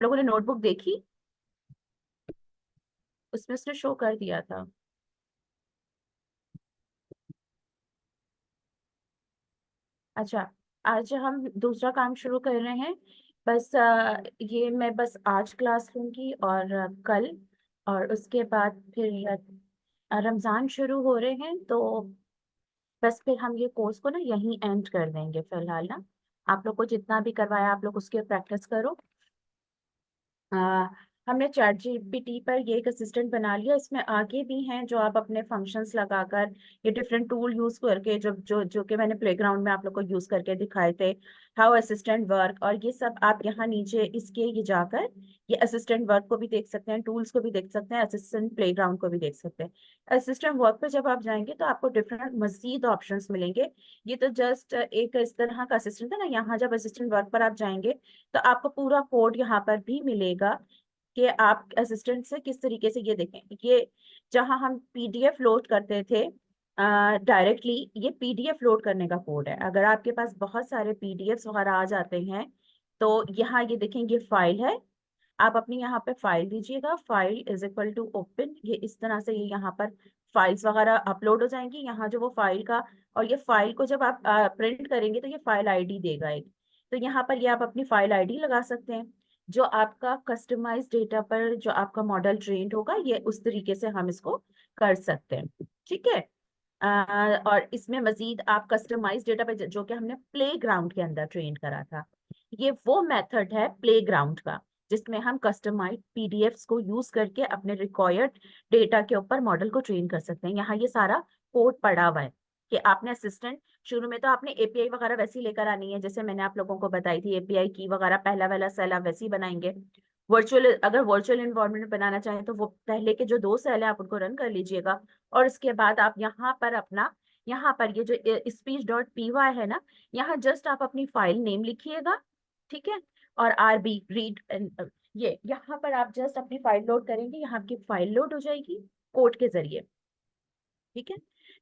लोगों ने नोटबुक देखी, उसमें उसने शो कर दिया था। अच्छा, आज हम दूसरा काम शुरू कर रहे हैं। बस ये मैं बस आज क्लास लूंगी और कल, और उसके बाद फिर रमजान शुरू हो रहे हैं, तो बस फिर हम ये कोर्स को ना यहीं एंड कर देंगे फिलहाल ना। आप लोग को जितना भी करवाया आप लोग उसकी प्रैक्टिस करो। आ, हमने चैट जीपीटी पर ये एक असिस्टेंट बना लिया, इसमें आगे भी हैं जो आप अपने फंक्शंस लगाकर, ये डिफरेंट टूल यूज करके, जो जो जो कि मैंने प्लेग्राउंड में आप लोग को यूज करके दिखाए थे, हाउ असिस्टेंट वर्क, और ये सब आप यहाँ नीचे इसके ये जाकर ये असिस्टेंट वर्क को भी देख सकते हैं, टूल्स को भी देख सकते हैं, असिस्टेंट प्लेग्राउंड को भी देख सकते हैं। असिस्टेंट वर्क पे जब आप जाएंगे तो आपको डिफरेंट मजीद ऑप्शंस मिलेंगे। ये तो जस्ट एक इस तरह का असिस्टेंट है ना, यहाँ जब असिस्टेंट वर्क पर आप जाएंगे तो आपको पूरा कोड यहाँ पर भी मिलेगा कि आप असिस्टेंट से किस तरीके से, ये देखें, ये जहां हम पीडीएफ लोड करते थे डायरेक्टली, ये पीडीएफ लोड करने का कोड है। अगर आपके पास बहुत सारे पीडीएफ वगैरह आ जाते हैं तो यहाँ ये देखें, ये फाइल है, आप अपनी यहाँ पे फाइल दीजिएगा, file is equal to open, ये इस तरह से ये यहाँ पर फाइल्स वगैरह अपलोड हो जाएंगी, यहाँ जो वो फाइल का, और ये फाइल को जब आप प्रिंट करेंगे तो ये फाइल आईडी देगा एक। तो यहाँ पर ये आप अपनी फाइल आईडी लगा सकते हैं। जो आपका कस्टमाइज डेटा पर जो आपका मॉडल ट्रेंड होगा, ये उस तरीके से हम इसको कर सकते हैं। ठीक है। और इसमें मजीद आप कस्टमाइज डेटा पे जो कि हमने प्ले ग्राउंड के अंदर ट्रेन करा था, ये वो मेथड है प्ले ग्राउंड का, जिसमें हम कस्टमाइज पीडीएफ्स को यूज करके अपने रिक्वायर्ड डेटा के ऊपर मॉडल को ट्रेन कर सकते हैं। यहाँ ये सारा कोड पड़ा हुआ है कि आपने असिस्टेंट, शुरू में तो आपने एपीआई वगैरह वैसी लेकर आनी है, जैसे मैंने आप लोगों को बताई थी एपीआई की वगैरह, पहला वाला सेल आप वैसे ही बनाएंगे। वर्चुअल, अगर वर्चुअल इन्वायरमेंट बनाना चाहें तो वो पहले के जो दो सेल है आप उनको रन कर लीजिएगा, और इसके बाद आप यहाँ पर अपना, यहाँ पर ये जो स्पीच डॉट पीवाई है ना, यहाँ जस्ट आप अपनी फाइल नेम लिखिएगा। ठीक है। और आरबी रीड, ये यहाँ पर आप जस्ट अपनी फाइल लोड करेंगे, यहाँ आपकी फाइल लोड हो जाएगी कोड के जरिए। ठीक है।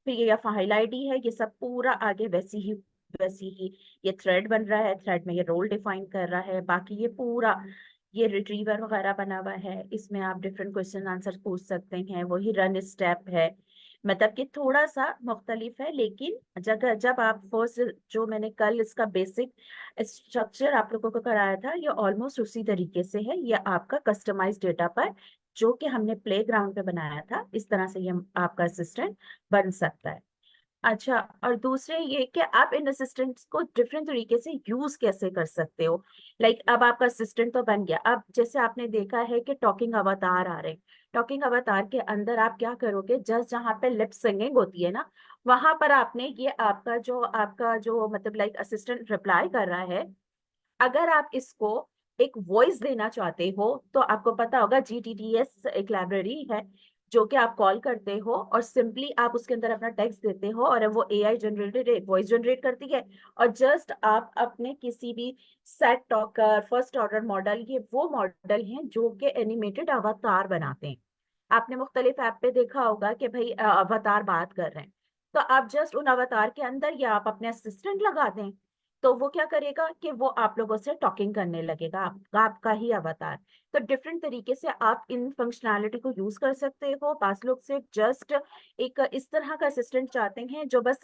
फिर ये फाइल आईडी है, ये सब पूरा आगे वैसी ही ये थ्रेड बन रहा है, थ्रेड में ये रोल डिफाइन कर रहा है, बाकी ये पूरा ये रिट्रीवर वगैरह बना हुआ है, इसमें आप डिफरेंट क्वेश्चन आंसर पूछ सकते हैं, वही रन स्टेप है। मतलब कि थोड़ा सा मुख्तलिफ है, लेकिन जब जब आप फर्स्ट, जो मैंने कल इसका बेसिक स्ट्रक्चर आप लोगों को कराया था, ये ऑलमोस्ट उसी तरीके से है। ये आपका कस्टमाइज डेटा पर जो कि हमने प्ले ग्राउंड पे बनाया था, इस तरह से ये आपका असिस्टेंट बन सकता है। अच्छा, और दूसरे ये कि आप इन असिस्टेंट्स को डिफरेंट तरीके से यूज कैसे कर सकते हो। अब आपका असिस्टेंट तो बन गया, अब जैसे आपने देखा है कि टॉकिंग अवतार आ रहे हैं, टॉकिंग अवतार के अंदर आप क्या करोगे, जस्ट जहाँ पे लिप सिंगिंग होती है ना, वहां पर आपने ये आपका जो मतलब असिस्टेंट रिप्लाई कर रहा है, अगर आप इसको एक वॉइस देना चाहते हो तो आपको पता होगा जीटीटीएस एक लाइब्रेरी है जो कि आप कॉल करते हो और सिंपली आप उसके अंदर अपना टेक्स्ट देते हो और वो एआई जनरेटेड एक वॉइस जनरेट करती है। और जस्ट आप अपने किसी भी set talker, first order model, ये वो मॉडल हैं जो कि एनिमेटेड अवतार बनाते हैं। आपने मुख्तलिफ ऐप पे देखा होगा कि भाई अवतार बात कर रहे हैं, तो आप जस्ट उन अवतार के अंदर या आप अपने असिस्टेंट लगा दें, तो वो क्या करेगा कि वो आप लोगों से टॉकिंग करने लगेगा, आपका ही अवतार। तो डिफरेंट तरीके से आप इन फंक्शनैलिटी को यूज कर सकते हो। पास लोग से जस्ट एक इस तरह का असिस्टेंट चाहते हैं जो बस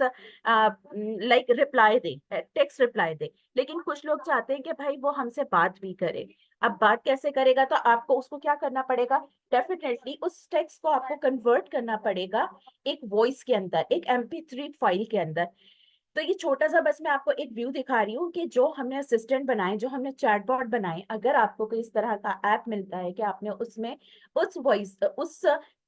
रिप्लाई दे, टेक्स्ट रिप्लाई दे, लेकिन कुछ लोग चाहते हैं कि भाई वो हमसे बात भी करे। अब बात कैसे करेगा, तो आपको उसको क्या करना पड़ेगा, डेफिनेटली उस टेक्स्ट को आपको कन्वर्ट करना पड़ेगा एक वॉइस के अंदर, एक MP3 फाइल के अंदर। तो ये छोटा सा बस मैं आपको एक व्यू दिखा रही हूँ कि जो हमने असिस्टेंट बनाए, जो हमने चैटबॉट बनाए, अगर आपको कोई इस तरह का ऐप मिलता है कि आपने उसमें उस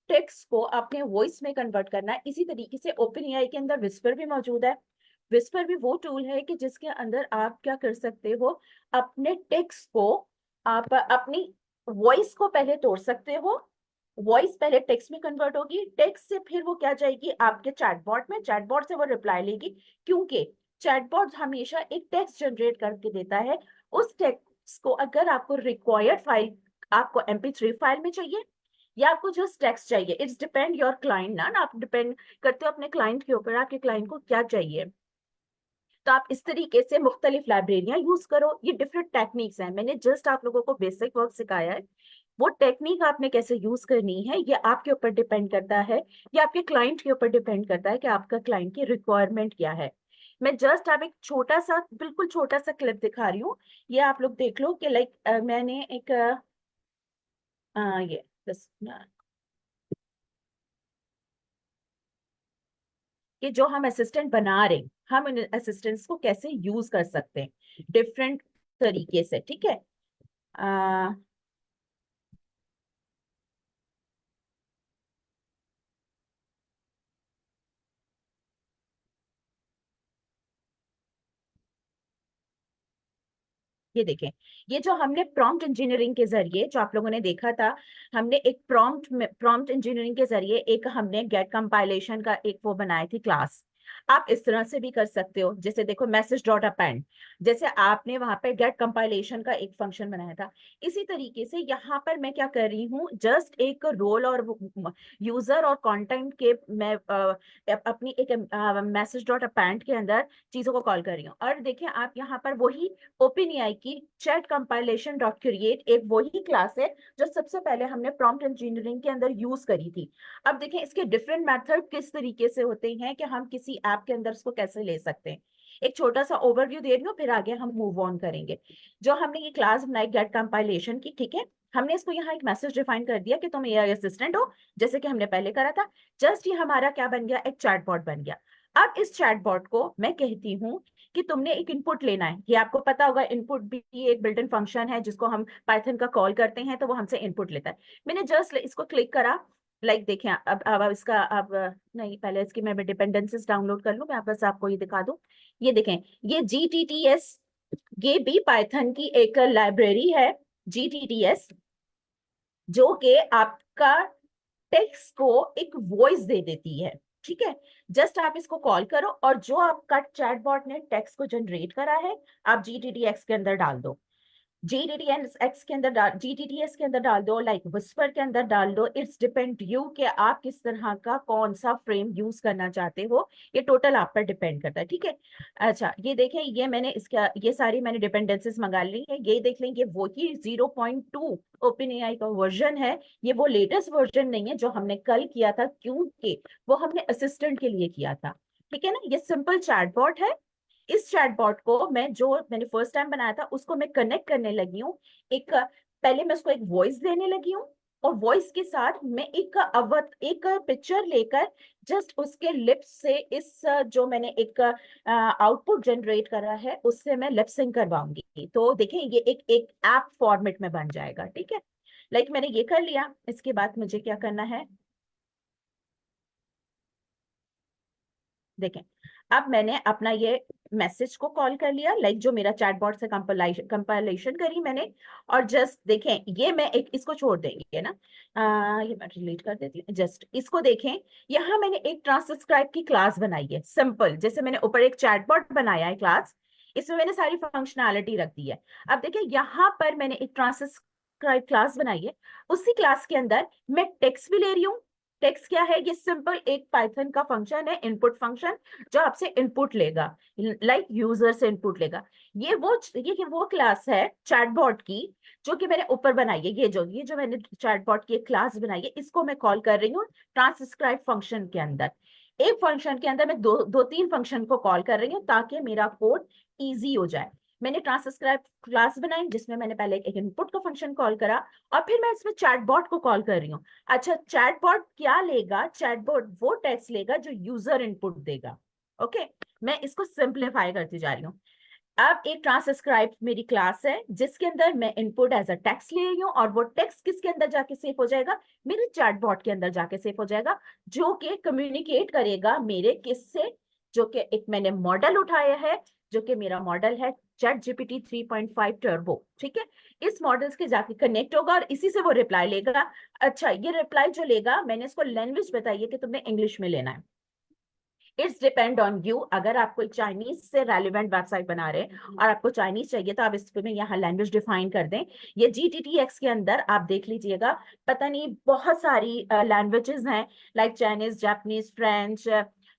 टेक्स्ट को आपने वॉइस में कन्वर्ट करना है, इसी तरीके से ओपन एआई के अंदर विस्पर भी मौजूद है। विस्पर भी वो टूल है कि जिसके अंदर आप क्या कर सकते हो, अपने टेक्स्ट को आप अपनी वॉइस को पहले तोड़ सकते हो, वॉइस पहले टेक्स्ट में कन्वर्ट होगी, टेक्स्ट से फिर वो क्या जाएगी आपके चैटबॉट में, चैटबॉट से वो रिप्लाई लेगी, क्योंकि चैटबॉट हमेशा एक टेक्स्ट जनरेट करके देता है। उस टेक्स्ट को अगर आपको रिक्वायर्ड फाइल, आपको MP3 फाइल में चाहिए या आपको जस्ट टेक्स्ट चाहिए, इट्स डिपेंड योर क्लाइंट ना, आप डिपेंड करते हो अपने क्लाइंट के ऊपर, आपके क्लाइंट को क्या चाहिए। तो आप इस तरीके से मुख्तलिफ लाइब्रेरियां यूज करो। ये डिफरेंट टेक्निक्स हैं, मैंने जस्ट आप लोगों को बेसिक वर्क सिखाया है। वो टेक्निक आपने कैसे यूज करनी है ये आपके ऊपर डिपेंड करता है, ये आपके क्लाइंट के ऊपर डिपेंड करता है कि आपका क्लाइंट की रिक्वायरमेंट क्या है। मैं जस्ट आप एक छोटा सा, बिल्कुल छोटा सा क्लिप दिखा रही हूँ, ये आप लोग देख लो कि लाइक मैंने एक ये बस कि जो हम असिस्टेंट बना रहे हैं, हम इन असिस्टेंट्स को कैसे यूज कर सकते हैं डिफरेंट तरीके से, ठीक है। आ, ये देखें, ये जो हमने प्रॉम्प्ट इंजीनियरिंग के जरिए जो आप लोगों ने देखा था, हमने एक प्रॉम्प्ट इंजीनियरिंग के जरिए एक हमने गेट कंपाइलेशन का एक वो बनाई थी क्लास। आप इस तरह से भी कर सकते हो, जैसे देखो मैसेज डॉट अपेंड, जैसे आपने वहां पे गेट कंपाइलेशन का एक फंक्शन बनाया था। इसी तरीके से यहाँ पर मैं क्या कर रही हूँ, जस्ट एक रोल और यूजर और कंटेंट के मैं अपनी एक मैसेज डॉट अपेंड के अंदर चीजों को कॉल कर रही हूँ। और देखिए आप यहाँ पर वही ओपन एआई की चैट कंपाइलेशन डॉट क्रिएट एक वही क्लास है जो सबसे पहले हमने प्रॉम्प्ट इंजीनियरिंग के अंदर यूज करी थी। अब देखें इसके डिफरेंट मेथड किस तरीके से होते हैं कि हम किसी ऐप के अंदर इसको कैसे ले सकते हैं। एक छोटा सा ओवरव्यू दे रही हूँ, फिर आगे हम मूव ऑन करेंगे। जो हमने ये क्लास बनाई गेट कंपाइलेशन की, ठीक है, हमने इसको यहाँ एक मैसेज डिफाइन कर दिया कि तुम एआई असिस्टेंट हो, जैसे कि हमने पहले करा था। जस्ट ये हमारा क्या बन गया, एक चैटबॉट बन गया। अब इस चैटबॉट को मैं कहती हूँ कि तुमने एक इनपुट लेना है, ये आपको पता होगा, इनपुट भी एक बिल्ट इन फंक्शन है जिसको हम पाइथन का कॉल करते हैं, तो वो हमसे इनपुट लेता है। मैंने जस्ट इसको क्लिक करा, लाइक देखें अब इसका अब नहीं, पहले इसकी मैं डिपेंडेंसीज डाउनलोड कर लूं, मैं बस आपको ये दिखा दूं। ये देखें, ये GTTS, ये भी पाइथन की एक लाइब्रेरी है, GTTS, जो कि आपका टेक्स्ट को एक वॉइस दे देती है, ठीक है। जस्ट आप इसको कॉल करो और जो आपका चैटबॉट ने टेक्स्ट को जनरेट करा है, आप GTTX के अंदर डाल दो, GTTS के अंदर डाल दो, लाइक विस्पर के अंदर डाल दो। इट्स डिपेंड यू कि आप किस तरह का कौन सा फ्रेम यूज करना चाहते हो, ये टोटल आप पर डिपेंड करता है, ठीक है। अच्छा ये देखें, ये मैंने इसका ये सारी मैंने डिपेंडेंसीज मंगा ली है, ये देख लें, ये वही 0.2 ओपन एआई का वर्जन है। ये वो लेटेस्ट वर्जन नहीं है जो हमने कल किया था, क्योंकि वो हमने असिस्टेंट के लिए किया था, ठीक है ना। ये सिंपल चैटबॉट है। इस चैटबॉट को मैं जो मैंने फर्स्ट टाइम बनाया था उसको मैं कनेक्ट करने लगी हूँ। एक पहले मैं उसको एक वॉइस देने लगी हूँ, और वॉइस के साथ मैं एक पिक्चर लेकर जस्ट उसके लिप्स से इस जो मैंने एक आउटपुट जनरेट करा है उससे मैं लिप सिंक करवाऊंगी। तो देखें ये एक एक ऐप फॉर्मेट में बन जाएगा, ठीक है। लाइक मैंने ये कर लिया, इसके बाद मुझे क्या करना है, देखें। अब मैंने अपना ये मैसेज को कॉल कर लिया, लाइक जो मेरा चैटबॉट से कंपाइलेशन करी मैंने। और जस्ट देखें, ये मैं एक इसको छोड़ देंगे ना, ये मैं डिलीट कर देती हूँ। जस्ट इसको देखें, यहाँ मैंने एक ट्रांसक्राइब की क्लास बनाई है, सिंपल, जैसे मैंने ऊपर एक चैटबॉट बनाया है क्लास, इसमें मैंने सारी फंक्शनैलिटी रख दी है। अब देखिए यहाँ पर मैंने एक ट्रांसक्राइब क्लास बनाई है, उसी क्लास के अंदर मैं टेक्स्ट भी ले रही हूँ। टेक्स्ट क्या है, ये सिंपल एक पाइथन का फंक्शन है, इनपुट फंक्शन, जो आपसे इनपुट लेगा, लाइक यूजर से इनपुट लेगा। ये वो क्लास है चैटबॉट की जो कि मैंने ऊपर बनाई है। ये जो मैंने चैटबॉट की एक क्लास बनाई है, इसको मैं कॉल कर रही हूँ ट्रांसक्राइब फंक्शन के अंदर। एक फंक्शन के अंदर मैं दो तीन फंक्शन को कॉल कर रही हूँ ताकि मेरा कोड इजी हो जाए। मैंने ट्रांसक्राइब क्लास बनाई जिसमें मैंने पहले एक इनपुट का फंक्शन कॉल करा, और फिर मैं इसमें चैटबॉट को कॉल कर रही हूँ। अच्छा चैटबॉट क्या लेगा, चैटबॉट वो टेक्स्ट लेगा जो यूजर इनपुट देगा। ओके, मैं इसको सिंप्लीफाई करती जा रही हूँ। अब एक ट्रांसक्राइब मेरी क्लास है जिसके अंदर मैं इनपुट एज अ टेक्स्ट ले रही हूँ, और वो टेक्स्ट किसके अंदर जाके सेव हो जाएगा, मेरे चैटबॉट के अंदर जाके सेव हो जाएगा, जो कि कम्युनिकेट करेगा मेरे किससे, जो कि एक मैंने मॉडल उठाया है, जो कि मेरा मॉडल है चैट जीपीटी 3.5 टर्बो, ठीक है। इस मॉडल्स के जाके कनेक्ट होगा और इसी से वो रिप्लाई लेगा। अच्छा ये रिप्लाई जो लेगा, मैंने इसको लैंग्वेज बताई है कि तुमने इंग्लिश में लेना है। इट्स डिपेंड ऑन यू, अगर आप कोई चाइनीज से रेलिवेंट वेबसाइट बना रहे हैं और आपको चाइनीज चाहिए तो आप इसमें यहाँ लैंग्वेज डिफाइन कर दें। ये GTTX के अंदर आप देख लीजिएगा, पता नहीं बहुत सारी लैंग्वेजेस हैं, like Chinese, Japanese, French,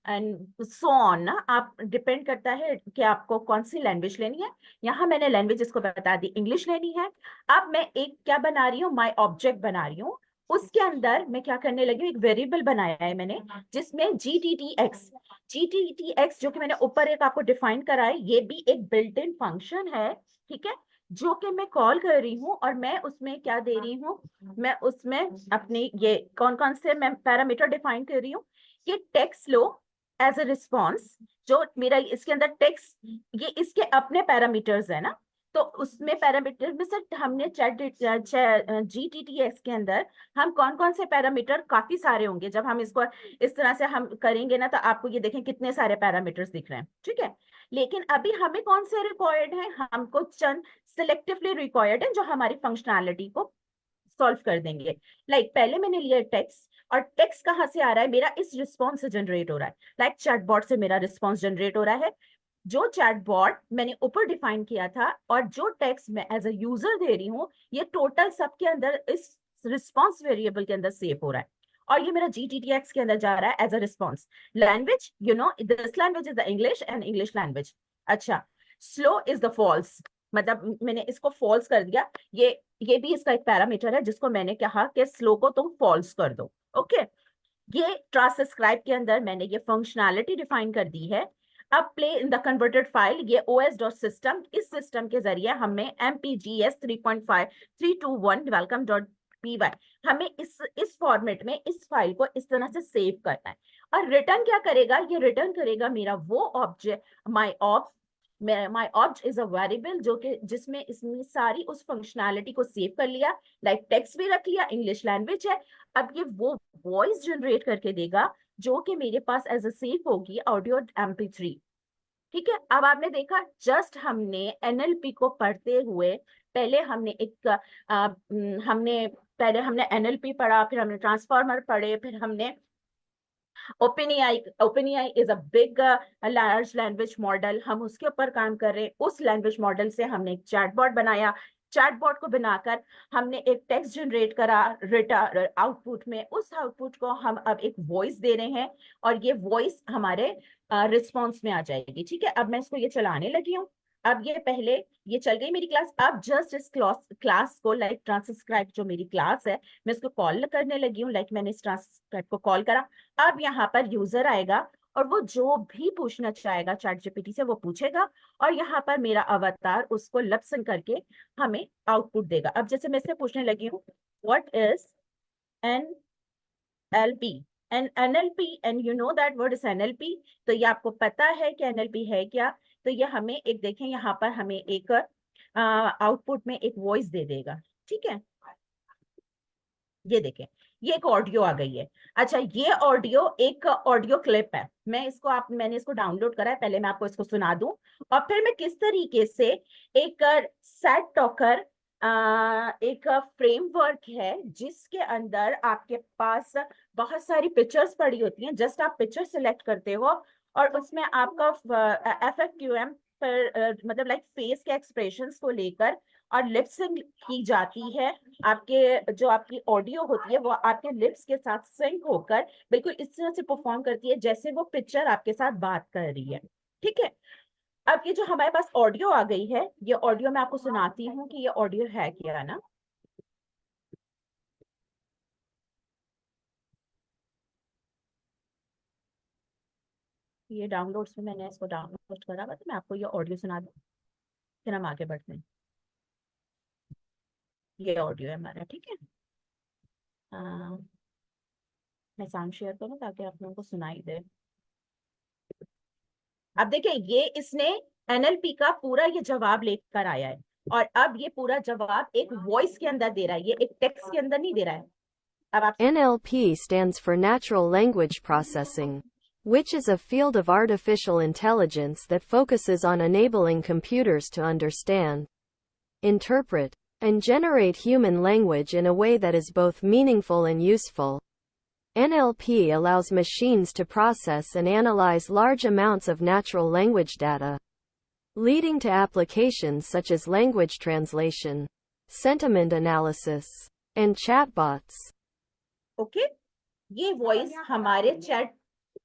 and so on ना, आप डिपेंड करता है कि आपको कौन सी लैंग्वेज लेनी है। यहाँ मैंने लैंग्वेज इसको बता दी, इंग्लिश लेनी है। अब मैं एक क्या बना रही हूँ, माई ऑब्जेक्ट बना रही हूँ। उसके अंदर मैं क्या करने लगी हूँ, एक वेरिएबल बनाया है मैंने, जिसमें जी टी टी एक्स जो कि मैंने ऊपर एक आपको डिफाइन करा है, ये भी एक बिल्ट इन फंक्शन है, ठीक है, जो कि मैं कॉल कर रही हूँ। और मैं उसमें क्या दे रही हूँ, मैं उसमें अपनी ये कौन कौन से मैं पैरामीटर डिफाइन कर रही हूँ, कि टेक्स्ट लो एज अ रिस्पॉन्स, जो मेरा इसके अंदर टेक्स्ट, ये इसके अपने पैरामीटर्स है ना। तो उसमें पैरामीटर में से हमने चैट GTTX के अंदर हम कौन कौन से पैरामीटर, काफी सारे होंगे, जब हम इसको इस तरह से हम करेंगे ना, तो आपको ये देखें कितने सारे पैरामीटर्स दिख रहे हैं, ठीक है। लेकिन अभी हमें कौन से रिक्वायर्ड है, हमको चंद सिलेक्टिवली रिक्वायर्ड है जो हमारी फंक्शनैलिटी को सॉल्व कर देंगे। पहले मैंने लिया टेक्स्ट, और टेक्स्ट कहाँ से आ रहा है, मेरा इस रिस्पॉन्स से जनरेट हो रहा है। चैटबॉट से मेरा रिस्पॉन्स जनरेट हो रहा है, जो चैटबॉट मैंने ऊपर डिफाइन किया था, और जो टेक्स्ट मैं एज अ यूजर दे रही हूँ, ये टोटल सबके अंदर इस रिस्पॉन्स वेरिएबल के अंदर सेव हो रहा है। और ये मेरा GTTX के अंदर जा रहा है as a response. Language, you know this language is the English and English language. अच्छा, स्लो इज द फॉल्स, मतलब मैंने इसको फॉल्स कर दिया। ये भी इसका एक पैरामीटर है, जिसको मैंने कहा कि स्लो को तुम फॉल्स कर दो, ओके। ये ट्रांसक्राइब के अंदर मैंने ये फंक्शनैलिटी डिफाइन कर दी है। अब play in the converted file, ये os.system, इस सिस्टम के जरिए हमें mpgs 3.5 321 welcome.py, हमें इस फॉर्मेट में इस फाइल को इस तरह से सेव करना है। और रिटर्न क्या करेगा, ये रिटर्न करेगा मेरा वो object, my obj is a variable, जो कि जिसमें इसमें सारी उस फंक्शनैलिटी को सेव कर लिया, टेक्स्ट भी रख लिया, इंग्लिश लैंग्वेज है। अब ये वो वॉइस जनरेट करके देगा, जो कि मेरे पास एज अ सेव होगी ऑडियो MP3, ठीक है। अब आपने देखा, जस्ट हमने NLP को पढ़ते हुए, पहले हमने एक हमने NLP पढ़ा, फिर हमने ट्रांसफॉर्मर पढ़े, फिर हमने open AI is a big large language model, हम उसके ऊपर काम कर रहे हैं। उस लैंग्वेज मॉडल से हमने एक चैटबॉट बनाया, चैटबॉट को बनाकर हमने एक टेक्स्ट जनरेट करा रिटर्न आउटपुट में, उस आउटपुट को हम अब एक वॉइस दे रहे हैं, और ये वॉइस हमारे रिस्पॉन्स में आ जाएगी, ठीक है। अब मैं इसको ये चलाने लगी हूँ। अब ये पहले ये चल गई मेरी क्लास। अब जस्ट इस क्लास को, ट्रांसक्राइब जो मेरी क्लास है, मैं इसको कॉल करने लगी हूँ। मैंने इस ट्रांसक्राइब को कॉल करा। अब यहाँ पर यूजर आएगा, और वो जो भी पूछना चाहेगा चैट जीपीटी से वो पूछेगा, और यहाँ पर मेरा अवतार उसको लपसन करके हमें आउटपुट देगा। अब जैसे मैं इससे पूछने लगी हूँ, what is NLP and NLP, and you know that word is NLP, तो ये आपको पता है कि NLP है क्या। तो ये हमें एक देखें, यहाँ पर हमें एक आउटपुट में एक वॉइस दे देगा, ठीक है। ये देखें, ये एक ऑडियो आ गई है। अच्छा, ये ऑडियो एक ऑडियो क्लिप है, मैंने इसको डाउनलोड करा है, पहले मैं आपको इसको सुना दूं, और फिर मैं किस तरीके से एक सेट टॉकर, एक फ्रेमवर्क है जिसके अंदर आपके पास बहुत सारी पिक्चर्स पड़ी होती हैं, जस्ट आप पिक्चर सिलेक्ट करते हो, और उसमें आपका FAQM पर मतलब फेस के एक्सप्रेशंस को लेकर और लिपसिंग की जाती है। आपके जो आपकी ऑडियो होती है वो आपके लिप्स के साथ सिंक होकर बिल्कुल इस तरह से परफॉर्म करती है, जैसे वो पिक्चर आपके साथ बात कर रही है, ठीक है। अब ये जो हमारे पास ऑडियो आ गई है, ये ऑडियो मैं आपको सुनाती हूँ कि ये ऑडियो है क्या ना। ये डाउनलोड्स में मैंने इसको डाउनलोड करा हुआ, तो मैं आपको ये ऑडियो सुना दूँ, फिर हम आगे बढ़ते हैं। ये ऑडियो है हमारा, ठीक है। आ, मैं साउंड शेयर करूँ ताकि आप लोगों को सुनाई दे। अब देखिए, ये इसने NLP का पूरा ये जवाब लेकर आया है, और अब ये पूरा जवाब एक वॉइस के अंदर दे रहा है, ये एक टेक्स्ट के अंदर नहीं दे रहा है। अब आप NLP stands for Natural Language Processing, which is a field of artificial intelligence that focuses on enabling computers to understand, interpret, and generate human language in a way that is both meaningful and useful. NLP allows machines to process and analyze large amounts of natural language data, leading to applications such as language translation, sentiment analysis, and chatbots. Okay, ये voice हमारे chat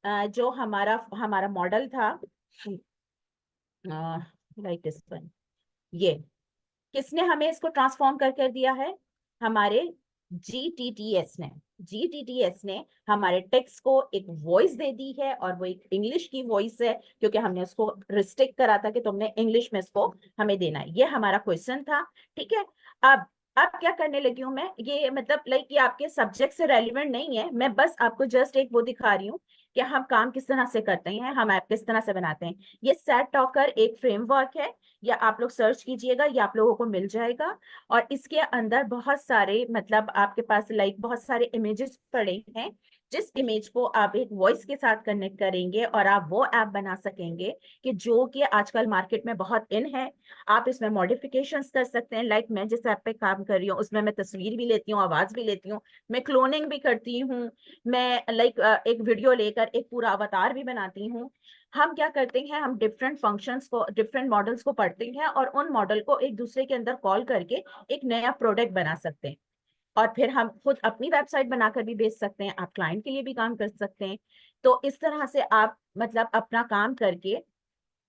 जो हमारा हमारा model था, like this one, ये किसने हमें इसको ट्रांसफॉर्म कर दिया है? हमारे GTTS ने। GTTS ने हमारे टेक्स्ट को एक वॉइस दे दी है, और वो एक इंग्लिश की वॉइस है, क्योंकि हमने उसको रिस्ट्रिक्ट करा था कि तुमने इंग्लिश में इसको हमें देना है। ये हमारा क्वेश्चन था, ठीक है। अब अब क्या करने लगी हूँ मैं, ये मतलब लाइक ये आपके सब्जेक्ट से रेलिवेंट नहीं है, मैं बस आपको जस्ट एक वो दिखा रही हूँ कि हम काम किस तरह से करते हैं, हम ऐप किस तरह से बनाते हैं। ये सेट टॉकर एक फ्रेमवर्क है, या आप लोग सर्च कीजिएगा, या आप लोगों को मिल जाएगा। और इसके अंदर बहुत सारे मतलब आपके पास लाइक बहुत सारे इमेजेस पड़े हैं, जिस इमेज को आप एक वॉइस के साथ कनेक्ट करेंगे और आप वो ऐप बना सकेंगे कि जो कि आजकल मार्केट में बहुत इन है। आप इसमें मॉडिफिकेशंस कर सकते हैं, लाइक मैं जिस ऐप पे काम कर रही हूँ उसमें मैं तस्वीर भी लेती हूँ, आवाज भी लेती हूँ, मैं क्लोनिंग भी करती हूँ, मैं लाइक एक वीडियो लेकर एक पूरा अवतार भी बनाती हूँ। हम क्या करते हैं, हम डिफरेंट फंक्शंस को, डिफरेंट मॉडल्स को पढ़ते हैं, और उन मॉडल को एक दूसरे के अंदर कॉल करके एक नया प्रोडक्ट बना सकते हैं। और फिर हम खुद अपनी वेबसाइट बनाकर भी बेच सकते हैं, आप क्लाइंट के लिए भी काम कर सकते हैं। तो इस तरह से आप मतलब अपना काम करके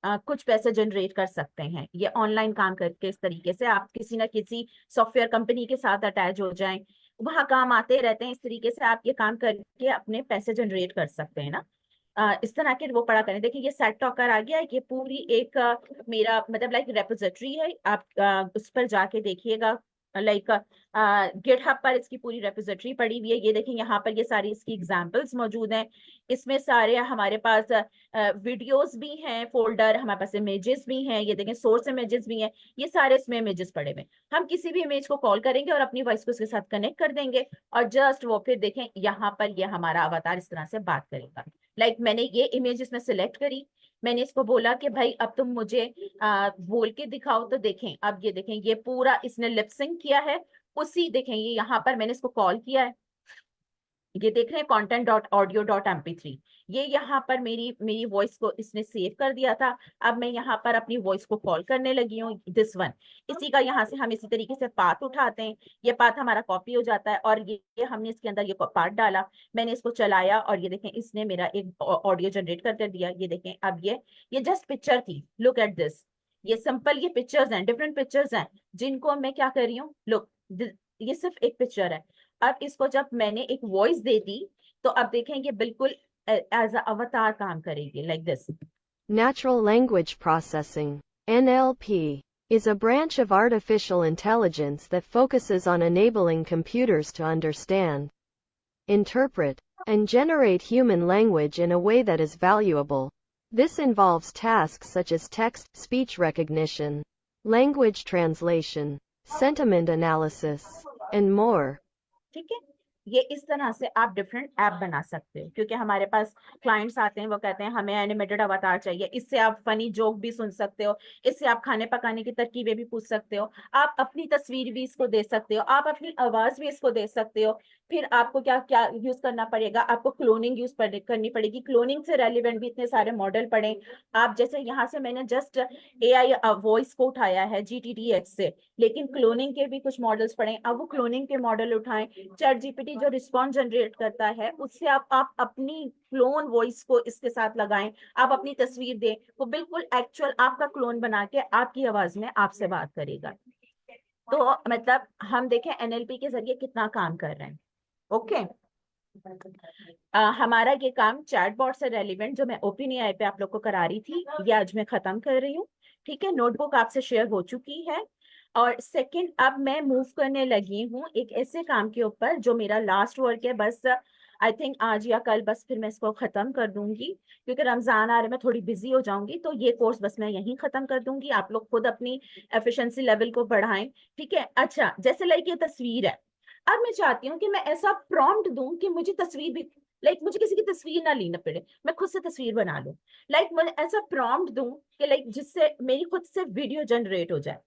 कुछ पैसे जनरेट कर सकते हैं। ये ऑनलाइन काम करके इस तरीके से आप किसी ना किसी सॉफ्टवेयर कंपनी के साथ अटैच हो जाएं, वहां काम आते रहते हैं, इस तरीके से आप ये काम करके अपने पैसे जनरेट कर सकते हैं ना। इस तरह के वो पढ़ा करें। देखिए ये सेट टॉकर आ गया, ये पूरी एक मेरा मतलब लाइक रेपोजिटरी है, आप उस पर जाके देखिएगा, लाइक गिटहब पर इसकी पूरी रेपोजिटरी पड़ी हुई है। ये देखें यहाँ पर ये सारी इसकी एग्जांपल्स मौजूद हैं, इसमें सारे हमारे पास वीडियोस भी हैं, फोल्डर हमारे पास, इमेजेस भी हैं, ये देखें सोर्स इमेजेस भी हैं, ये सारे इसमें इमेजेस पड़े हुए हैं। हम किसी भी इमेज को कॉल करेंगे और अपनी वॉइस को उसके साथ कनेक्ट कर देंगे, और जस्ट वो फिर देखें यहाँ पर ये हमारा अवतार इस तरह से बात करेगा। लाइक मैंने ये इमेज इसमें सिलेक्ट करी, मैंने इसको बोला कि भाई अब तुम मुझे बोल के दिखाओ, तो देखें अब ये देखें ये पूरा इसने लिपसिंग किया है। उसी देखें ये यहाँ पर मैंने इसको कॉल किया है, ये देख रहे हैं content.audio.mp3, ये यहाँ पर मेरी मेरी वॉइस को इसने सेव कर दिया था। अब मैं यहाँ पर अपनी वॉइस को कॉल करने लगी हूँ, दिस वन। इसी का यहाँ से हम इसी तरीके से पाथ उठाते हैं, ये पाथ हमारा कॉपी हो जाता है, और ये हमने इसके अंदर ये पार्ट डाला, मैंने इसको चलाया, और ये देखें इसने मेरा एक ऑडियो जनरेट कर दिया। ये देखें अब ये जस्ट पिक्चर थी, लुक एट दिस, ये सिंपल ये पिक्चर्स हैं, डिफरेंट पिक्चर्स हैं, जिनको मैं क्या कर रही हूँ, लुक, ये सिर्फ एक पिक्चर है। अब इसको जब मैंने एक वॉइस दे दी, तो अब देखें ये बिल्कुल एज अ अवतार काम करेगी, like this. Natural language processing, NLP, is a branch of artificial intelligence that focuses on enabling computers to understand, interpret, and generate human language in a way that is valuable. This involves tasks such as text, speech recognition, language translation, sentiment analysis, and more. ठीक है, ये इस तरह से आप different app बना सकते हो, क्योंकि हमारे पास क्लाइंट्स आते हैं, वो कहते हैं हमें एनिमेटेड अवतार चाहिए, इससे आप फनी जोक भी सुन सकते हो, इससे आप खाने पकाने की तरकीबें भी पूछ सकते हो, आप अपनी तस्वीर भी इसको दे सकते हो, आप अपनी आवाज भी इसको दे सकते हो। फिर आपको क्या क्या यूज करना पड़ेगा, आपको क्लोनिंग यूज करनी पड़ेगी, क्लोनिंग से रेलिवेंट भी इतने सारे मॉडल पड़े। आप जैसे यहाँ से मैंने जस्ट AI वॉइस को उठाया है GTTX से, लेकिन क्लोनिंग के भी कुछ मॉडल्स पड़े, अब वो क्लोनिंग के मॉडल उठाएं, चैट जीपीटी जो रिस्पॉन्स जनरेट करता है उससे आप अपनी क्लोन वॉइस को इसके साथ लगाएं, आप अपनी तस्वीर दें, वो बिल्कुल एक्चुअल आपका क्लोन बना के आपकी आवाज में आपसे बात करेगा। तो मतलब हम देखें NLP के जरिए कितना काम कर रहे हैं। ओके, हमारा ये काम चैटबॉट से रेलिवेंट जो मैं ओपन एआई पे आप लोग को करा रही थी, ये आज मैं खत्म कर रही हूँ। ठीक है, नोटबुक आपसे शेयर हो चुकी है। और सेकंड, अब मैं मूव करने लगी हूँ एक ऐसे काम के ऊपर जो मेरा लास्ट वर्क है, बस आई थिंक आज या कल बस फिर मैं इसको खत्म कर दूंगी, क्योंकि रमजान आ रहे मैं थोड़ी बिजी हो जाऊंगी, तो ये कोर्स बस मैं यहीं खत्म कर दूंगी, आप लोग खुद अपनी एफिशिएंसी लेवल को बढ़ाएं। ठीक है, अच्छा जैसे लाइक ये तस्वीर है, अब मैं चाहती हूँ कि मैं ऐसा प्रॉम्प्ट दूं कि मुझे तस्वीर भी, लाइक मुझे किसी की तस्वीर ना लेना पड़े, मैं खुद से तस्वीर बना लूं। लाइक मुझे ऐसा प्रॉम्प्ट दूं कि लाइक जिससे मेरी खुद से वीडियो जनरेट हो जाए।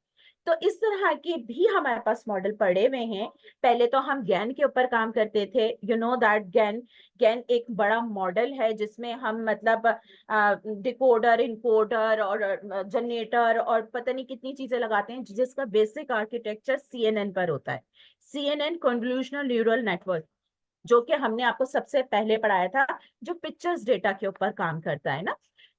तो इस तरह के भी हमारे पास मॉडल पड़े हुए हैं। पहले तो हम गैन के ऊपर काम करते थे, you know that GAN, GAN एक बड़ा मॉडल है जिसमें हम मतलब डिकोडर, इनकोडर और जनरेटर और पता नहीं कितनी चीजें लगाते हैं, जिसका बेसिक आर्किटेक्चर CNN पर होता है, CNN कन्वोल्यूशनल न्यूरल नेटवर्क। जो कि हमने आपको सबसे पहले पढ़ाया था, जो पिक्चर्स डेटा के ऊपर काम करता है ना।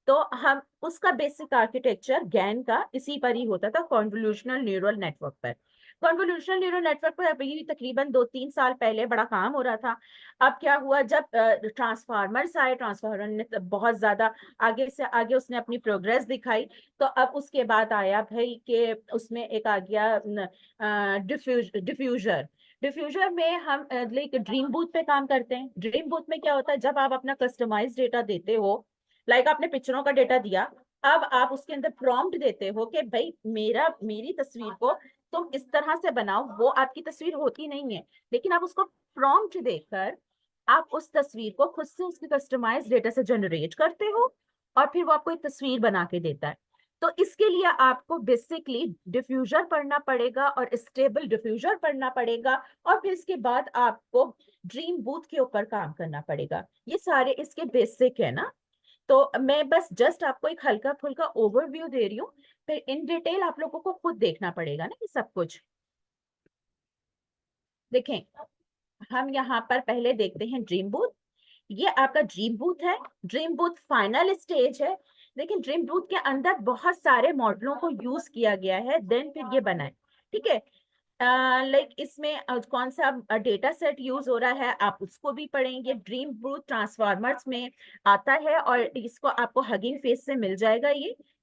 तो हम उसका बेसिक आर्किटेक्चर गैन का इसी पर ही होता था, कॉन्वोल्यूशनल न्यूरल नेटवर्क पर। कॉन्वोल्यूशनल न्यूरल नेटवर्क पर अभी तकरीबन 2-3 साल पहले बड़ा काम हो रहा था। अब क्या हुआ, जब ट्रांसफार्मर्स आए, ट्रांसफार्मर ने तो बहुत ज्यादा आगे से आगे उसने अपनी प्रोग्रेस दिखाई। तो अब उसके बाद आया भाई कि उसमें एक आ गया डिफ्यूजर। डिफ्यूजर में हम लाइक ड्रीम बूथ पे काम करते हैं। ड्रीम बूथ में क्या होता है, जब आप अपना कस्टमाइज डेटा देते हो, लाइक आपने पिक्चरों का डेटा दिया, अब आप उसके अंदर प्रॉम्प्ट देते हो कि भाई मेरी तस्वीर को तुम इस तरह से बनाओ। वो आपकी तस्वीर होती नहीं है, लेकिन आप उसको प्रॉम्प्ट देकर आप उस तस्वीर को खुद से उसके कस्टमाइज डेटा से जनरेट करते हो, और फिर वो आपको एक तस्वीर बना के देता है। तो इसके लिए आपको बेसिकली डिफ्यूजर पढ़ना पड़ेगा और स्टेबल डिफ्यूजर पढ़ना पड़ेगा, और फिर इसके बाद आपको ड्रीम बूथ के ऊपर काम करना पड़ेगा। ये सारे इसके बेसिक है ना। तो मैं बस जस्ट आपको एक हल्का फुल्का ओवरव्यू दे रही हूँ, फिर इन डिटेल आप लोगों को खुद देखना पड़ेगा ना ये सब कुछ। देखें, हम यहाँ पर पहले देखते हैं ड्रीम बूथ। ये आपका ड्रीम बूथ है। ड्रीम बूथ फाइनल स्टेज है। लेकिन ड्रीम बूथ के अंदर बहुत सारे मॉडलों को यूज किया गया है, देन फिर ये बना है। ठीक है। लाइक इसमें कौन सा डेटा सेट यूज हो रहा है आप उसको भी पढ़ेंगे। ड्रीम बूथ ट्रांसफॉर्मर्स में आता है, और इसको आपको हगिंग फेस से मिल जाएगा।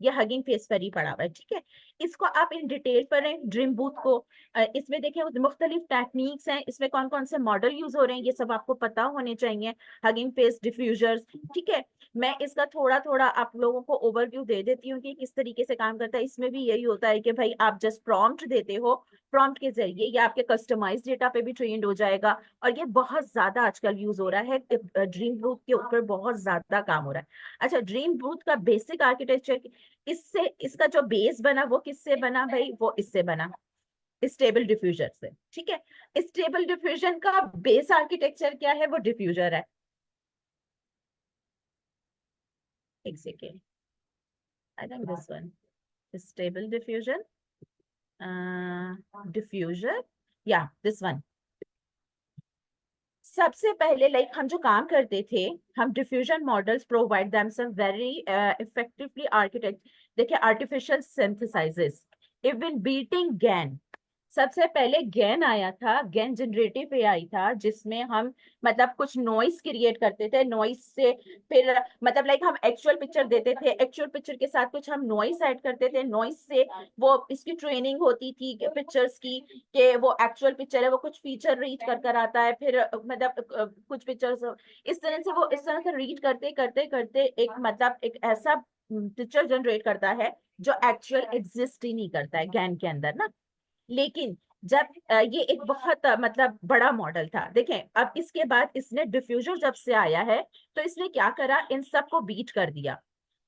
ये हगिंग फेस पर ही पड़ा हुआ है। ठीक है। इसको आप इन डिटेल पढ़ें ड्रीम बूथ को। इसमें देखें मुख्तलिफ टेक्निक्स हैं, इसमें कौन कौन से मॉडल यूज हो रहे हैं, ये सब आपको पता होने चाहिए। Hugging face, diffusers. ठीक है। मैं इसका थोड़ा थोड़ा आप लोगों को ओवरव्यू दे देती हूँ कि किस तरीके से काम करता है। इसमें भी यही होता है कि भाई आप जस्ट प्रॉम्प्ट देते हो, प्रॉम्प्ट के जरिए ये आपके कस्टमाइज डेटा पे भी ट्रेंड हो जाएगा। और ये बहुत ज्यादा आजकल यूज हो रहा है, ड्रीम बूथ के ऊपर बहुत ज्यादा काम हो रहा है। अच्छा, ड्रीम बूथ का बेसिक आर्किटेक्चर, इससे इसका जो बेस बना वो किससे बना भाई, वो इससे बना, स्टेबल डिफ्यूजर से। ठीक है। स्टेबल डिफ्यूजन का बेस आर्किटेक्चर क्या है, वो डिफ्यूजर है। एक second, I think this one, stable diffusion, diffuser, या दिस वन। सबसे पहले लाइक हम जो काम करते थे, हम diffusion models provide themselves very effectively architect. देखिए, artificial synthesizes even beating GAN. सबसे पहले गैन आया था, गैन जनरेटिव एआई था, जिसमें हम मतलब कुछ नॉइस क्रिएट करते थे। नॉइस से फिर मतलब लाइक हम एक्चुअल पिक्चर देते थे, एक्चुअल पिक्चर के साथ कुछ हम नॉइस ऐड करते थे। नॉइस से वो इसकी ट्रेनिंग होती थी पिक्चर्स की, कि वो एक्चुअल पिक्चर है, वो कुछ फीचर रीच कर कर आता है। फिर मतलब कुछ पिक्चर्स इस तरह से, वो इस तरह से रीच करते करते करते एक मतलब एक ऐसा पिक्चर जनरेट करता है जो एक्चुअल एग्जिस्ट ही नहीं करता है गैन के अंदर ना। लेकिन जब ये एक बहुत मतलब बड़ा मॉडल था। देखें, अब इसके बाद इसने डिफ्यूजर जब से आया है, तो इसने क्या करा, इन सबको बीट कर दिया।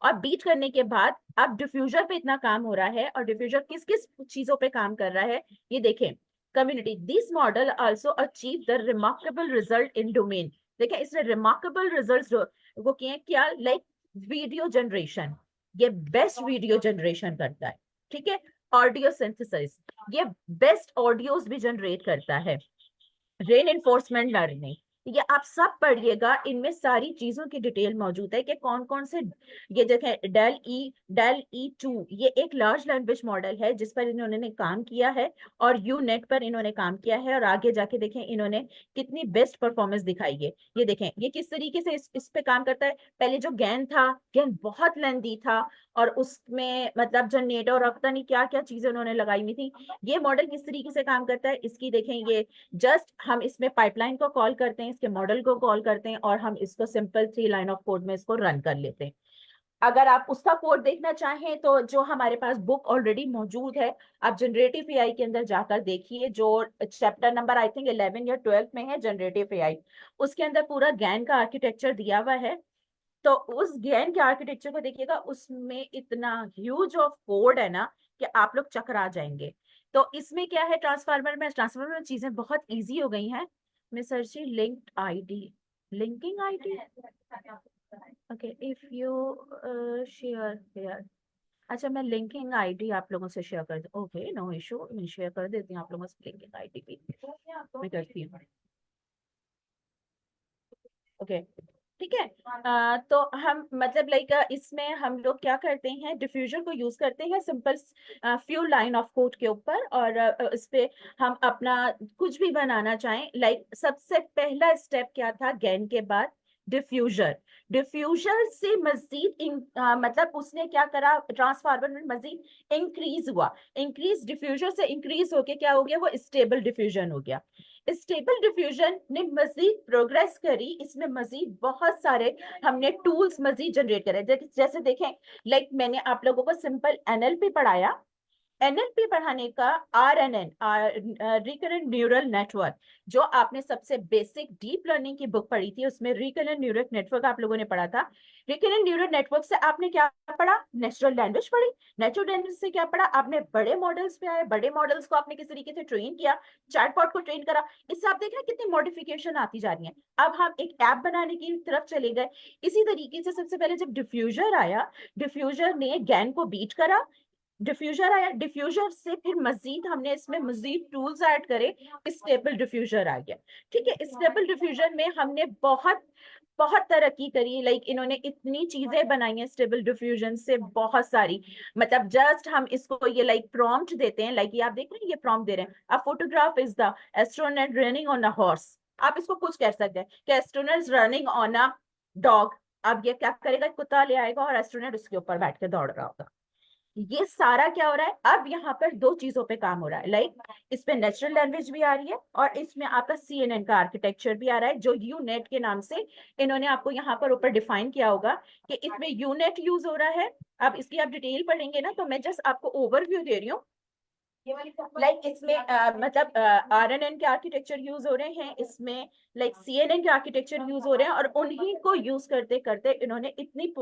और बीट करने के बाद अब डिफ्यूजर पे इतना काम हो रहा है, और डिफ्यूजर किस किस चीजों पे काम कर रहा है, ये देखें। Community, this model also achieve the remarkable result in domain. देखें, इसने रिमार्केबल रिजल्ट वो किए क्या, लाइक वीडियो जनरेशन, ये बेस्ट वीडियो जनरेशन करता है। ठीक है। ऑडियो सिंथेसिस, ये बेस्ट ऑडियोज भी जनरेट करता है। रेन एनफोर्समेंट लर्निंग, ये आप सब पढ़िएगा, इनमें सारी चीजों की डिटेल मौजूद है कि कौन कौन से। ये देखें, डेल ई 2, ये एक लार्ज लैंग्वेज मॉडल है जिस पर इन्होंने काम किया है, और यू नेट पर इन्होंने काम किया है। और आगे जाके देखें इन्होंने कितनी बेस्ट परफॉर्मेंस दिखाई है। ये देखें ये किस तरीके से इस पे काम करता है। पहले जो गैन था, गैन बहुत लेंदी था, और उसमें मतलब जनरेटर और पता नहीं क्या क्या चीजें उन्होंने लगाई हुई थी। ये मॉडल किस तरीके से काम करता है, इसकी देखें, ये जस्ट हम इसमें पाइपलाइन को कॉल करते हैं, इसके मॉडल को कॉल करते हैं, और हम इसको सिंपल 3 लाइन ऑफ कोड में इसको रन कर लेते हैं। अगर आप उसका कोड देखना चाहें तो जो हमारे पास बुक ऑलरेडी मौजूद है, आप जनरेटिव एआई के अंदर जाकर देखिए, जो चैप्टर नंबर आई थिंक 11 या 12 में है, जनरेटिव एआई। उसके अंदर पूरा गैन का आर्किटेक्चर दिया हुआ है। तो उस गैन के आर्किटेक्चर को देखिएगा, उसमें इतना ह्यूज ऑफ कोड है ना कि आप लोग चकरा जाएंगे। तो इसमें क्या है, ट्रांसफार्मर में चीजें बहुत इजी हो गई हैं। मैं सर्ची linked ID, linking ID. Okay, if you share here. अच्छा, मैं लिंकिंग आईडी आप लोगों से शेयर कर दूँ, ओके नो इशू, मैं शेयर कर देती हूँ आप लोगों से लिंकिंग आईडी भी। मैं करती हूँ। ओके, ठीक है। तो हम मतलब लाइक इसमें हम लोग क्या करते हैं, डिफ्यूजर को यूज करते हैं simple few line of code के ऊपर, और इस पे हम अपना कुछ भी बनाना चाहें। लाइक सबसे पहला स्टेप क्या था गेन के बाद, डिफ्यूजर। डिफ्यूजर से मजीद मतलब उसने क्या करा, ट्रांसफार्मर में मजीद इंक्रीज हुआ। इंक्रीज डिफ्यूजर से इंक्रीज होके क्या हो गया, वो स्टेबल डिफ्यूजन हो गया। स्टेबल डिफ्यूजन ने मजीद प्रोग्रेस करी, इसमें मजीद बहुत सारे हमने टूल्स मजीद जनरेट करे। जैसे देखें, लाइक मैंने आप लोगों को सिंपल एनएलपी पढ़ाया। एनएलपी पढ़ाने का आरएनएन, रिकरेंट न्यूरल नेटवर्क, जो आपने सबसे बेसिक डीप लर्निंग की बुक पढ़ी थी, उसमें रिकरेंट न्यूरल नेटवर्क आप लोगों ने पढ़ा था। रिकरेंट न्यूरल नेटवर्क से आपने क्या पढ़ा, नेचुरल लैंग्वेज पढ़ी। नेचुरल लैंग्वेज से क्या पढ़ा आपने, बड़े मॉडल्स पे आए, बड़े मॉडल्स को आपने किस तरीके से ट्रेन किया, चैटबॉट को ट्रेन करा। इससे आप देख रहे हैं कितनी मॉडिफिकेशन आती जा रही है। अब हम एक ऐप बनाने की तरफ चले गए। इसी तरीके से सबसे पहले जब डिफ्यूजर आया, डिफ्यूजर ने गैन को बीट करा। डिफ्यूजर आया, डिफ्यूजर से फिर मजीद हमने इसमें मजीद टूल्स ऐड करे, स्टेबल डिफ्यूजर आ गया। ठीक है, स्टेबल डिफ्यूजर में हमने बहुत बहुत तरक्की करी। लाइक इन्होंने इतनी चीजें बनाई हैं स्टेबल डिफ्यूजन से, बहुत सारी। मतलब जस्ट हम इसको ये लाइक प्रॉम्प्ट देते हैं, लाइक ये आप देख रहे हैं, ये प्रॉम्प्ट दे रहे हैं, a photograph is the astronaut running on a horse. आप इसको कुछ कह सकते हैं कि astronaut running on a dog. अब ये क्या करेगा, कुत्ता ले आएगा और एस्ट्रोनॉट उसके ऊपर बैठ के दौड़ रहा होगा। ये सारा क्या हो रहा है, अब यहाँ पर दो चीजों पे काम हो रहा है। लाइक इसमें नेचुरल लैंग्वेज भी आ रही है, और इसमें आपका सीएनएन का आर्किटेक्चर भी आ रहा है, जो यूनेट के नाम से इन्होंने आपको यहाँ पर ऊपर डिफाइन किया होगा कि इसमें यूनेट यूज हो रहा है। अब इसकी आप डिटेल पढ़ेंगे ना, तो मैं जस्ट आपको ओवरव्यू दे रही हूँ। लाइक इसमें मतलब आरएनएन के आर्किटेक्चर यूज हो रहे हैं, इसमें लाइक सीएनएन के आर्किटेक्चर यूज हो रहे हैं, और उन्हीं को यूज करते करते इन्होंने इतनी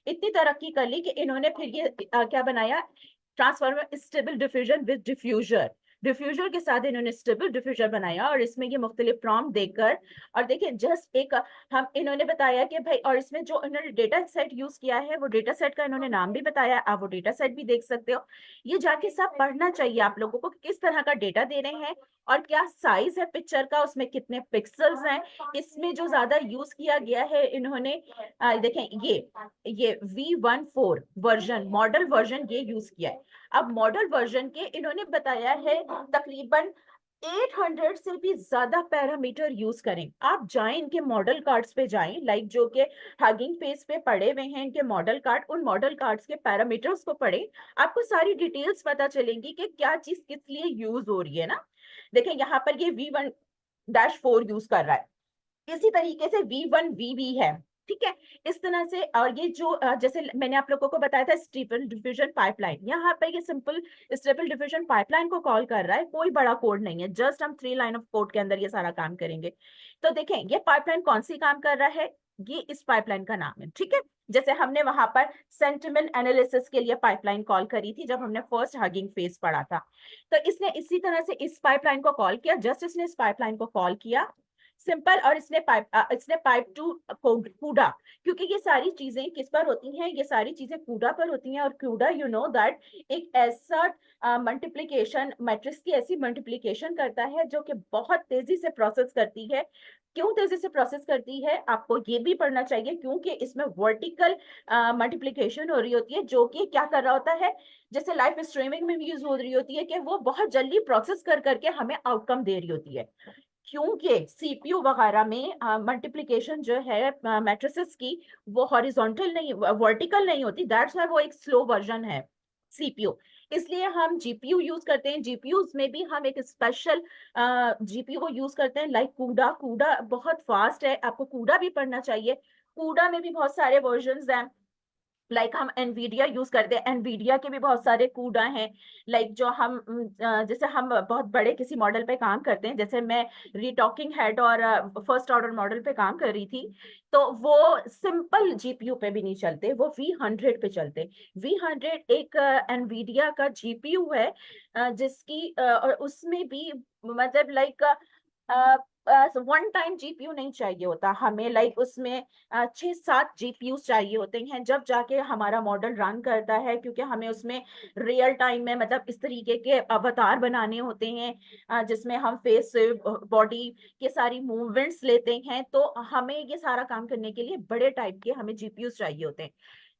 इतनी तरक्की कर ली कि इन्होंने फिर ये क्या बनाया, transformer stable diffusion with diffuser. Diffuser के साथ इन्होंने स्टेबल डिफ्यूजर बनाया, और इसमें ये मुख्तलिफ प्रॉम्प्ट देकर, और देखिए जस्ट एक हम इन्होंने बताया कि भाई, और इसमें जो इन्होंने डेटा सेट यूज किया है, वो डेटा सेट का इन्होंने नाम भी बताया, आप वो डेटा सेट भी देख सकते हो। ये जाके सब पढ़ना चाहिए आप लोगों को, किस तरह का डेटा दे रहे हैं, और क्या साइज है पिक्चर का, उसमें कितने पिक्सल्स हैं। इसमें जो ज्यादा यूज किया गया है इन्होंने, देखें ये V14 वर्जन, मॉडल वर्जन ये यूज किया है। अब मॉडल वर्जन के इन्होंने बताया है तकरीबन 800 से भी ज्यादा पैरामीटर यूज करें। आप जाएं इनके मॉडल कार्ड्स पे जाएं, लाइक जो के हगिंग फेस पे पड़े हुए हैं इनके मॉडल कार्ड, उन मॉडल कार्ड्स के पैरामीटर्स को पढ़ें। आपको सारी डिटेल्स पता चलेंगी कि क्या चीज किस लिए यूज हो रही है ना। देखें यहाँ पर ये V1-4 यूज कर रहा है, इसी तरीके से V1V भी है। ठीक है, इस तरह से। और ये जो जैसे मैंने आप लोगों को बताया था स्टेबल डिफ्यूजन पाइपलाइन, यहाँ पर ये सिंपल स्टेबल डिफ्यूजन पाइपलाइन को कॉल कर रहा है, कोई बड़ा कोड नहीं है, जस्ट हम 3 लाइन ऑफ कोड के अंदर ये सारा काम करेंगे। तो देखें ये पाइपलाइन कौन सी काम कर रहा है, ये इस पाइपलाइन का नाम है। ठीक है, जैसे हमने वहां पर सेंटिमेंट एनालिसिस के लिए पाइपलाइन कॉल करी थी जब हमने फर्स्ट हगिंग फेज पढ़ा था, तो इसने इसी तरह से इस पाइपलाइन को कॉल किया। जस्ट इसने इस पाइपलाइन को कॉल किया, सिंपल, और इसने पाइप टू कूडा, क्योंकि ये सारी चीजें किस पर होती हैं, ये सारी चीजें कूडा पर होती हैं। और कूडा यू नो दैट एक ऐसा मल्टीप्लिकेशन मैट्रिक्स की ऐसी मल्टीप्लिकेशन करता है जो कि बहुत तेजी से प्रोसेस करती है। क्यों तेजी से प्रोसेस करती है, आपको ये भी पढ़ना चाहिए, क्योंकि इसमें वर्टिकल मल्टीप्लिकेशन हो रही होती है, जो कि क्या कर रहा होता है, जैसे लाइव स्ट्रीमिंग में यूज हो रही होती है, कि वो बहुत जल्दी प्रोसेस कर करके हमें आउटकम दे रही होती है। क्योंकि सीपीयू वगैरह में मल्टीप्लिकेशन जो है मैट्रिसेस की, वो हॉरिजॉन्टल नहीं, वर्टिकल नहीं होती, दैट्स व्हाई वो एक स्लो वर्जन है सीपीयू। इसलिए हम जीपीयू यूज करते हैं, जीपीयूज में भी हम एक स्पेशल जीपीयू को यूज करते हैं, लाइक कूडा। कूडा बहुत फास्ट है, आपको कूडा भी पढ़ना चाहिए। कूडा में भी बहुत सारे वर्जन हैं, लाइक हम एनवीडिया यूज करते हैं, एनवीडिया के भी बहुत सारे कूडा हैं। लाइक जो हम जैसे हम बहुत बड़े किसी मॉडल पे काम करते हैं, जैसे मैं रीटॉकिंग हेड और फर्स्ट ऑर्डर मॉडल पे काम कर रही थी, तो वो सिंपल जीपीयू पे भी नहीं चलते, वो V100 पे चलते। V100 एक एनवीडिया का जीपीयू है, जिसकी और उसमें भी मतलब लाइक वन टाइम जीपीयू नहीं चाहिए होता हमें, लाइक उसमें 6-7 जीपीयू चाहिए होते हैं जब जाके हमारा मॉडल रन करता है, क्योंकि हमें उसमें रियल टाइम में मतलब इस तरीके के अवतार बनाने होते हैं जिसमें हम फेस बॉडी के सारी मूवमेंट्स लेते हैं, तो हमें ये सारा काम करने के लिए बड़े टाइप के हमें जीपीयू चाहिए होते हैं।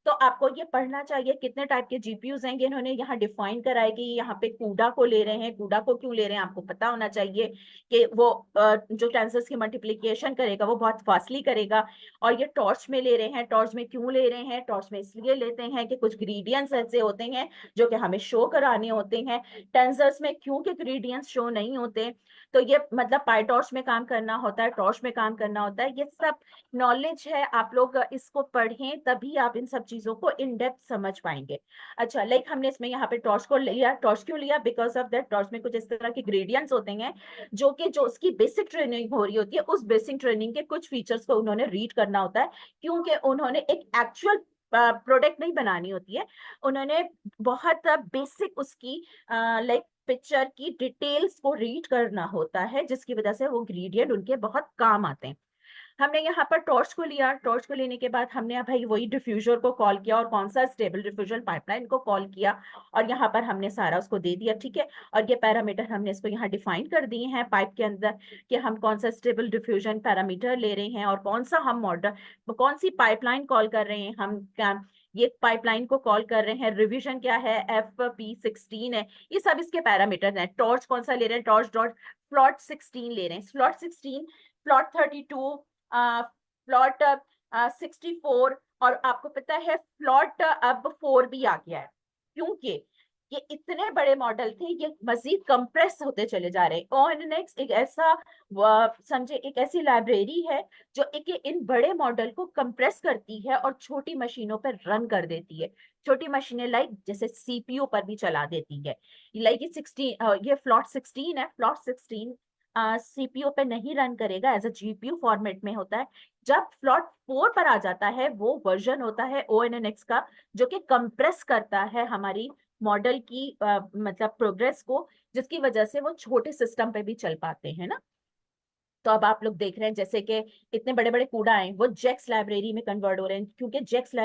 तो आपको ये पढ़ना चाहिए कितने टाइप के जीपीयूज हैं, इन्होंने यहाँ डिफाइन करा है कि यहाँ पे कूडा को ले रहे हैं। कूडा को क्यों ले रहे हैं आपको पता होना चाहिए कि वो जो टेंसर्स की मल्टीप्लिकेशन करेगा वो बहुत फास्टली करेगा। और ये टॉर्च में ले रहे हैं। टॉर्च में क्यों ले रहे हैं? टॉर्च में इसलिए लेते हैं कि कुछ ग्रेडियंट्स ऐसे होते हैं जो कि हमें शो कराने होते हैं। टेंसर्स में क्यों के ग्रेडियंट्स शो नहीं होते, तो ये मतलब पाईटॉर्च में काम करना होता है, टॉर्च में काम करना होता है। ये सब नॉलेज है, आप लोग इसको पढ़ें तभी आप इन सब चीजों को इन डेप्थ समझ पाएंगे। अच्छा, लाइक हमने इसमें यहाँ पे टॉर्च को लिया। टॉर्च क्यों लिया? बिकॉज ऑफ दैट टॉर्च में कुछ इस तरह के ग्रेडियंट्स होते हैं जो उसकी बेसिक ट्रेनिंग हो रही होती है, उस बेसिक ट्रेनिंग के कुछ फीचर्स को उन्होंने रीड करना होता है, क्योंकि उन्होंने एक एक्चुअल प्रोडक्ट नहीं बनानी होती है। उन्होंने बहुत बेसिक उसकी लाइक पिक्चर की डिटेल्स को रीड करना होता है, जिसकी वजह से वो इंग्रेडिएंट उनके बहुत काम आते हैं। हमने यहाँ पर टॉर्च को लिया। टॉर्च को लेने के बाद हमने भाई वही डिफ्यूजर को कॉल किया और कौन सा स्टेबल डिफ्यूजन पाइपलाइन को कॉल किया, और यहाँ पर हमने सारा उसको दे दिया। ठीक है, और ये पैरामीटर हमने इसको यहाँ डिफाइन कर दिए हैं पाइप के अंदर कि हम कौन सा स्टेबल डिफ्यूजन पैरामीटर ले रहे हैं और कौन सा हम मॉडल कौन सी पाइपलाइन कॉल कर रहे हैं। हम क्या ये पाइपलाइन को कॉल कर रहे हैं, रिवीजन क्या है, FP16 है, ये सब इसके पैरामीटर हैं। टॉर्च कौन सा ले रहे हैं? टॉर्च डॉट प्लॉट 16 ले रहे हैं। प्लॉट 16, प्लॉट 32, प्लॉट 64, और आपको पता है प्लॉट अब 4 भी आ गया है, क्योंकि ये इतने बड़े मॉडल थे, ये मजीद कंप्रेस होते चले जा रहे हैं। ONNX एक ऐसा समझे एक ऐसी लाइब्रेरी है जो एक इन बड़े मॉडल को कंप्रेस करती है और छोटी मशीनों पर रन कर देती है। छोटी मशीनें लाइक जैसे सीपीयू पर भी चला देती है। लाइक ये 16 ये प्लॉट 16 है। प्लॉट 16 सीपीयू पे नहीं रन करेगा, एज अ जीपीयू फॉर्मेट में होता है। जब प्लॉट 4 पर आ जाता है वो वर्जन होता है ONNX का, जो कि कंप्रेस करता है हमारी मॉडल की मतलब प्रोग्रेस को, जिसकी वजह से वो छोटे सिस्टम पे भी चल पाते हैं ना। तो अब आप लोग देख रहे हैं जैसे कि इतने बड़े बड़े कूड़ा हैं वो जेक्स लाइब्रेरी में कन्वर्ट हो रहे हैं, क्योंकि जेक्स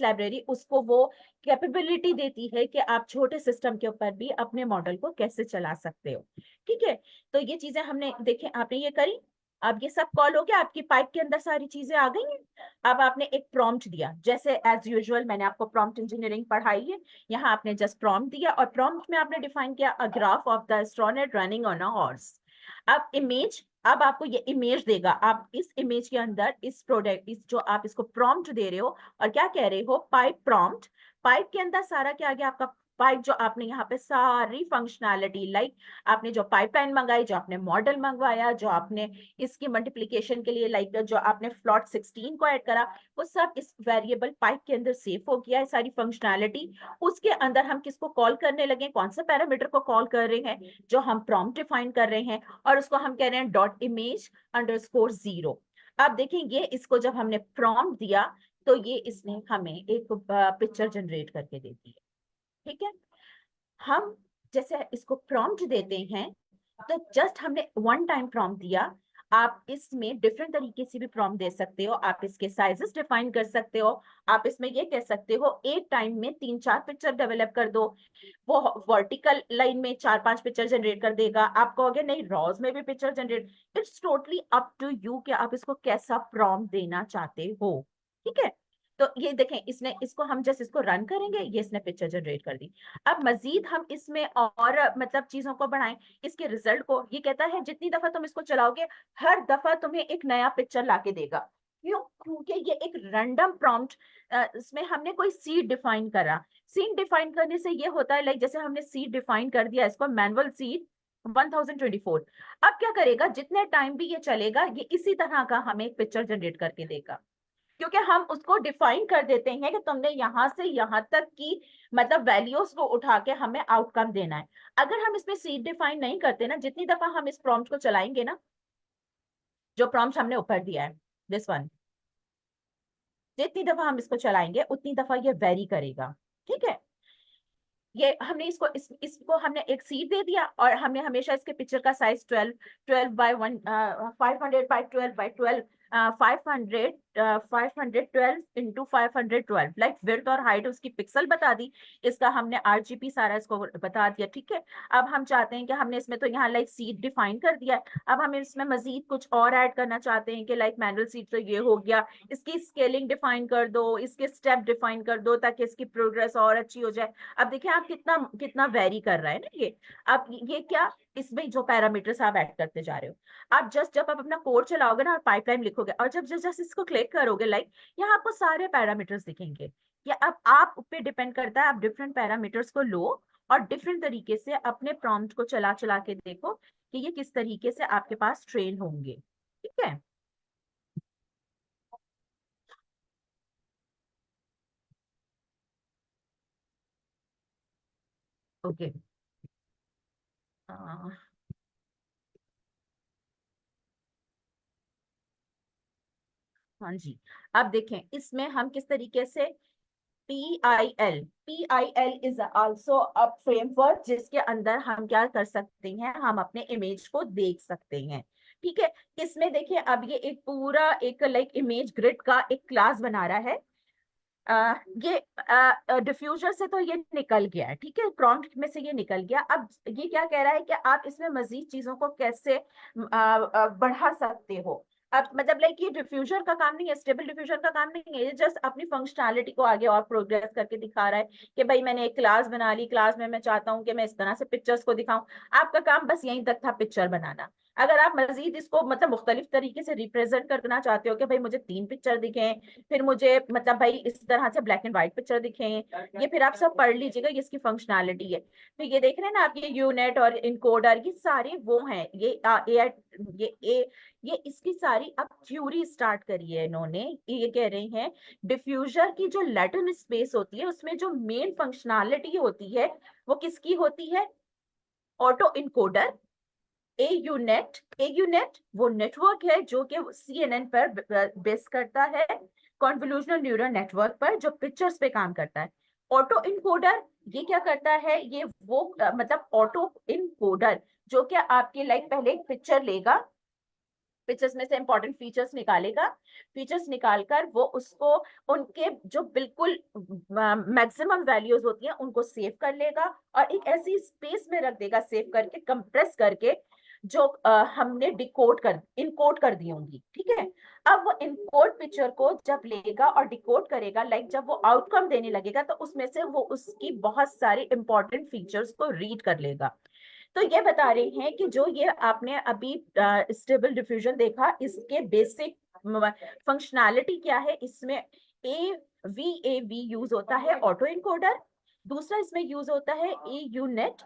लाइब्रेरी उसको वो कैपेबिलिटी देती है कि आप छोटे सिस्टम के ऊपर भी अपने मॉडल को कैसे चला सकते हो। ठीक है, तो ये चीजें हमने देखे, आपने ये करी। अब ये सब कॉल हो गया, आपकी पाइप के अंदर सारी चीजें आ गई हैं। अब आपने एक प्रॉम्प्ट दिया, जैसे एज यूजुअल मैंने आपको प्रॉम्प्ट इंजीनियरिंग पढ़ाई है। यहाँ आपने जस्ट प्रॉम्प्ट दिया और प्रॉम्प्ट में आपने डिफाइन किया a graph of the astronaut running on a horse. अब इमेज, अब आपको ये इमेज देगा। आप इस इमेज के अंदर इस प्रोडक्ट इस जो आप इसको प्रॉम्प्ट दे रहे हो और क्या कह रहे हो, पाइप प्रॉम्प्ट। पाइप के अंदर सारा क्या आ गया आपका? पाइप जो आपने यहाँ पे सारी फंक्शनैलिटी लाइक आपने जो पाइपलाइन मंगाई, जो आपने मॉडल मंगवाया, जो आपने इसकी मल्टीप्लिकेशन के लिए लाइक जो आपने प्लॉट 16 को ऐड करा, वो सब इस वेरिएबल पाइप के अंदर सेव हो गया है सारी फंक्शनैलिटी। उसके अंदर हम किसको कॉल करने लगे? कौन सा पैरामीटर को कॉल कर रहे हैं? जो हम प्रॉम्प्ट डिफाइन कर रहे हैं, और उसको हम कह रहे हैं डॉट इमेज अंडरस्कोर 0। अब देखेंगे इसको जब हमने प्रॉम्प्ट दिया तो ये इसने हमें एक पिक्चर जनरेट करके दे दी है। ठीक है, हम जैसे इसको प्रॉम्प्ट देते हैं तो जस्ट हमने वन टाइम प्रॉम्प्ट दिया। आप इसमें डिफरेंट तरीके से भी प्रॉम्प्ट दे सकते हो, आप इसके साइजेस डिफाइन कर सकते हो। आप इसमें ये कह सकते हो एक टाइम में 3-4 पिक्चर डेवलप कर दो, वो वर्टिकल लाइन में 4-5 पिक्चर जनरेट कर देगा। आप कहोगे नहीं रॉज में भी picture generate, it's totally up to you कि आप इसको कैसा प्रॉम्प्ट देना चाहते हो। ठीक है, तो ये देखें इसने इसको हम जस्ट इसको रन करेंगे, ये इसने पिक्चर जनरेट कर दी। अब मजीद हम इसमें और मतलब चीजों को बढ़ाएं इसके रिजल्ट को। ये कहता है जितनी दफा तुम इसको चलाओगे हर दफा तुम्हें एक नया पिक्चर लाके देगा। क्यों? क्योंकि ये एक रैंडम प्रॉम्प्ट, इसमें हमने कोई सीड डिफाइन करा। सीड डिफाइन करने से ये होता है लाइक जैसे हमने सीड डिफाइन कर दिया इसको मैनुअल सीड 1024। अब क्या करेगा, जितने टाइम भी ये चलेगा ये इसी तरह का हमें एक पिक्चर जनरेट करके देगा, क्योंकि हम उसको डिफाइन कर देते हैं कि तुमने यहां से यहां तक की मतलब वैल्यूज को उठा के हमें आउटकम देना है। अगर हम इसमें सीड डिफाइन नहीं करते ना, जितनी दफा हम इस प्रॉम्प्ट को चलाएंगे ना, जो प्रॉम्प्ट हमने ऊपर दिया है दिस वन, जितनी दफा हम इसको चलाएंगे उतनी दफा ये वेरी करेगा। ठीक है, ये हमने इसको हमने एक सीट दे दिया और हमने हमेशा इसके पिक्चर का size 12 by 1, 500 by 12 by 12, 512 like width और हाइट उसकी पिक्सल बता दी। इसका हमने आरजीबी सारा इसको बता दिया, ठीक है। अब हम चाहते हैं कि हमने इसमें तो यहाँ लाइक सीट डिफाइन कर दिया है, अब हम इसमें मजीद कुछ और ऐड करना चाहते हैं कि लाइक मैनुअल सीट तो ये हो गया, इसकी स्केलिंग डिफाइन कर दो, इसके स्टेप डिफाइन कर दो ताकि इसकी प्रोग्रेस और अच्छी हो जाए। अब देखिए आप कितना कितना वेरी कर रहा है ना ये। अब ये क्या, इसमें जो पैरामीटर्स आप ऐड करते जा रहे हो, आप जस्ट जब आप अपना कोड चलाओगे ना और पाइपलाइन लिखोगे और जब जस्ट जस्ट इसको क्लिक करोगे लाइक, यहाँ आपको सारे पैरामीटर्स दिखेंगे। ये अब आप पे डिपेंड करता है, आप डिफरेंट पैरामीटर्स को लो और डिफरेंट तरीके से अपने प्रॉम्प्ट को चला चला के देखो कि ये किस तरीके से आपके पास ट्रेन होंगे, ठीक है। ओके। हाँ जी। अब देखें इसमें हम किस तरीके से P I L is also a framework जिसके अंदर हम क्या कर सकते हैं, हम अपने इमेज को देख सकते हैं, ठीक है। इसमें देखिए अब ये एक पूरा एक लाइक इमेज ग्रिड का एक क्लास बना रहा है। ये डिफ्यूजर से तो ये निकल गया है, ठीक है, प्रॉम्प्ट में से ये निकल गया। अब ये क्या कह रहा है कि आप इसमें मजीद चीजों को कैसे बढ़ा सकते हो। अब मतलब लाइक ये डिफ्यूजर का काम नहीं है, स्टेबल डिफ्यूजर का काम नहीं है, ये जस्ट अपनी फंक्शनैलिटी को आगे और प्रोग्रेस करके दिखा रहा है कि भाई मैंने एक क्लास बना ली, क्लास में मैं चाहता हूँ कि मैं इस तरह से पिक्चर्स को दिखाऊं। आपका काम बस यहीं तक था, पिक्चर बनाना। अगर आप मजीद इसको मतलब मुख्तलिफ तरीके से रिप्रेजेंट करना चाहते हो कि भाई मुझे 3 पिक्चर दिखे, फिर मुझे मतलब भाई इस तरह से ब्लैक एंड व्हाइट पिक्चर दिखे, ये फिर आप सब पढ़ लीजिएगा, ये इसकी फंक्शनैलिटी है। तो ये देख रहे हैं ना आप, ये यूनेट और इनकोडर ये सारे वो हैं, ये इसकी सारी अब थ्योरी स्टार्ट करी है इन्होंने। ये कह रहे हैं डिफ्यूजर की जो लैटिन स्पेस होती है उसमें जो मेन फंक्शनैलिटी होती है वो किसकी होती है, ऑटो इनकोडर। ए यूनेट वो नेटवर्क है जो कि CNN पर बेस करता है, कॉन्वोल्यूशनल न्यूरल नेटवर्क पर जो पिक्चर्स पे काम करता है। ऑटो इनकोडर ये क्या करता है, ये वो मतलब ऑटो इनकोडर जो कि आपके लाइक पहले एक पिक्चर लेगा, पिक्चर्स में से इंपॉर्टेंट फीचर्स निकालेगा, फीचर्स निकालकर वो उसको उनके जो बिल्कुल मैक्सिमम वैल्यूज होती हैं उनको सेव कर लेगा और एक ऐसी स्पेस में रख देगा सेव करके, कंप्रेस करके, जो हमने डिकोड कर इनकोड कर दी होंगी, ठीक है। अब वो इनकोड पिक्चर को जब लेगा और डिकोड करेगा लाइक जब वो आउटकम देने लगेगा तो उसमें से वो उसकी बहुत सारी इंपॉर्टेंट फीचर्स को रीड कर लेगा। तो ये बता रहे हैं कि जो ये आपने अभी स्टेबल डिफ्यूजन देखा इसके बेसिक फंक्शनैलिटी क्या है, इसमें ए वी यूज होता है ऑटो इनकोडर। दूसरा इसमें यूज होता है ए यूनेट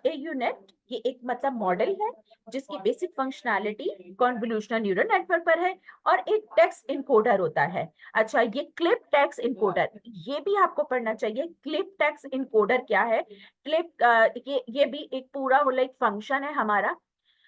ये एक मतलब मॉडल है जिसकी basic functionality convolutional neural network पर है। और एक टेक्स्ट इनकोडर होता है। अच्छा, ये क्लिप टेक्स्ट इनकोडर ये भी आपको पढ़ना चाहिए, क्लिप टेक्स्ट इनकोडर क्या है। क्लिप ये भी एक पूरा वो लाइक फंक्शन है हमारा।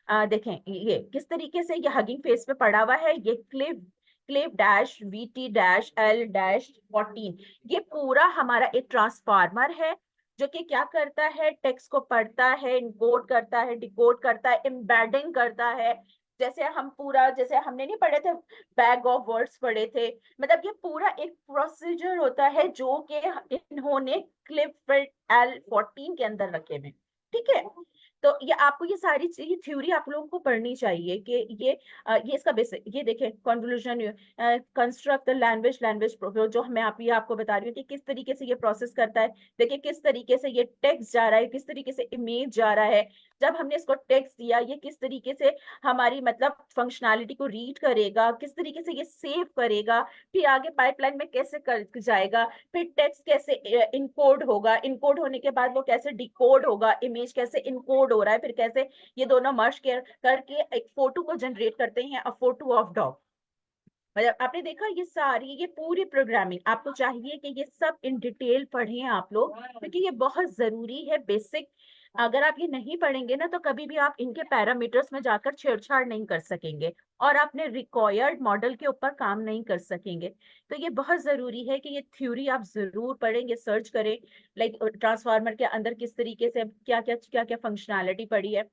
देखें ये किस तरीके से ये हगिंग फेस पे पड़ा हुआ है, ये क्लिप क्लिप डैश VT-L-14, ये पूरा हमारा एक ट्रांसफार्मर है जो कि क्या करता है, टेक्स्ट को पढ़ता है, इनकोड करता है, डिकोड करता है, एम्बेडिंग करता है। जैसे हम पूरा जैसे हमने नहीं पढ़े थे, बैग ऑफ वर्ड्स पढ़े थे, मतलब ये पूरा एक प्रोसीजर होता है जो कि इन्होंने क्लिप L-14 के अंदर रखे हुए, ठीक है। तो ये आपको ये सारी चीज थ्योरी आप लोगों को पढ़नी चाहिए कि ये इसका बेसिक ये देखें कन्वोल्यूशन कंस्ट्रक्ट लैंग्वेज जो मैं आप ये आपको बता रही हूँ कि किस तरीके से ये प्रोसेस करता है। देखिए किस तरीके से ये टेक्स्ट जा रहा है, किस तरीके से इमेज जा रहा है, जब हमने इसको टेक्स्ट दिया ये किस तरीके से हमारी मतलब फंक्शनैलिटी को रीड करेगा, किस तरीके से ये सेव करेगा, फिर आगे पाइपलाइन में कैसे कर जाएगा, फिर टेक्स्ट कैसे इनकोड होगा, इनकोड होने के बाद वो कैसे डिकोड होगा, इमेज कैसे इनकोड हो रहा है, फिर कैसे ये दोनों मर्ज करके एक फोटो को जनरेट करते हैं, अ फोटो ऑफ डॉग। मतलब आपने देखा ये सारी ये पूरी प्रोग्रामिंग आपको चाहिए कि ये सब इन डिटेल पढ़ें आप लोग क्योंकि ये बहुत जरूरी है, बेसिक अगर आप ये नहीं पढ़ेंगे ना तो कभी भी आप इनके पैरामीटर्स में जाकर छेड़छाड़ नहीं कर सकेंगे और अपने रिक्वायर्ड मॉडल के ऊपर काम नहीं कर सकेंगे। तो ये बहुत जरूरी है कि ये थ्योरी आप जरूर पढ़ेंगे, सर्च करें, लाइक ट्रांसफार्मर के अंदर किस तरीके से क्या क्या फंक्शनैलिटी पड़ी है।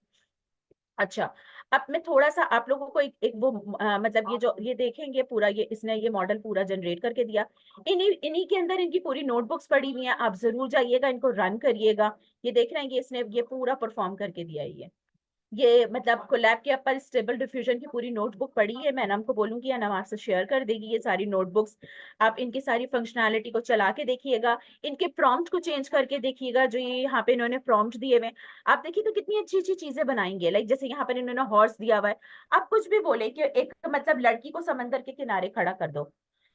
अच्छा, अब मैं थोड़ा सा आप लोगों को एक वो मतलब ये जो ये देखेंगे पूरा, ये इसने ये मॉडल पूरा जनरेट करके दिया। इन्हीं इन्हीं के अंदर इनकी पूरी नोटबुक्स पड़ी हुई हैं, आप जरूर जाइएगा, इनको रन करिएगा। ये देख रहे हैं कि इसने ये पूरा परफॉर्म करके दिया है ये मतलब कोलैब के ऊपर स्टेबल डिफ्यूजन की पूरी नोटबुक पड़ी है। मैं नाम को बोलूंगी या नाम आपसे शेयर कर देगी ये सारी नोटबुक्स। आप इनकी सारी फंक्शनैलिटी को चला के देखिएगा, इनके प्रॉम्प्ट को चेंज करके देखिएगा, जो ये यहाँ पे इन्होंने प्रॉम्प्ट दिए हुए, आप देखिए तो कितनी अच्छी अच्छी चीजें बनाएंगे। लाइक जैसे यहाँ पर इन्होंने हॉर्स दिया हुआ है, आप कुछ भी बोले कि एक मतलब लड़की को समंदर के किनारे खड़ा कर दो,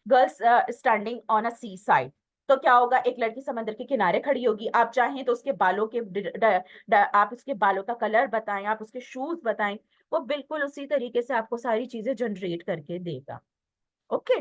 girls standing on a seaside, तो क्या होगा, एक लड़की समंदर के किनारे खड़ी होगी। आप चाहें तो उसके बालों के आप उसके बालों का कलर बताएं, आप उसके शूज बताएं, वो बिल्कुल उसी तरीके से आपको सारी चीजें जनरेट करके देगा। ओके,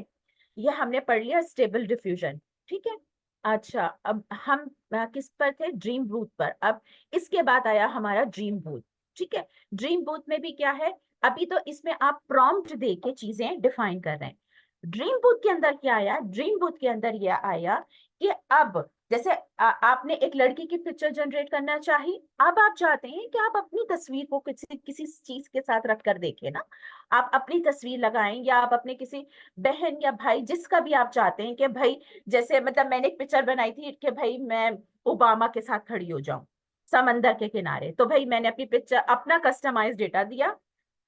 ये हमने पढ़ लिया स्टेबल डिफ्यूजन। ठीक है। अच्छा, अब हम किस पर थे, ड्रीम बूथ पर। अब इसके बाद आया हमारा ड्रीम बूथ। ठीक है, ड्रीम बूथ में भी क्या है, अभी तो इसमें आप प्रॉम्प्ट दे के चीजें डिफाइन कर रहे हैं। ड्रीम बूथ के अंदर क्या आया, ड्रीम बूथ के अंदर यह आया कि अब जैसे आपने एक लड़की की पिक्चर जनरेट करना चाही, अब आप चाहते हैं कि आप अपनी तस्वीर को किसी किसी चीज के साथ रख कर देखें ना। आप अपनी तस्वीर लगाएं या आप अपने किसी बहन या भाई, जिसका भी आप चाहते हैं कि भाई, जैसे मतलब मैंने एक पिक्चर बनाई थी कि भाई मैं ओबामा के साथ खड़ी हो जाऊं समंदर के किनारे, तो भाई मैंने अपनी पिक्चर अपना कस्टमाइज डेटा दिया।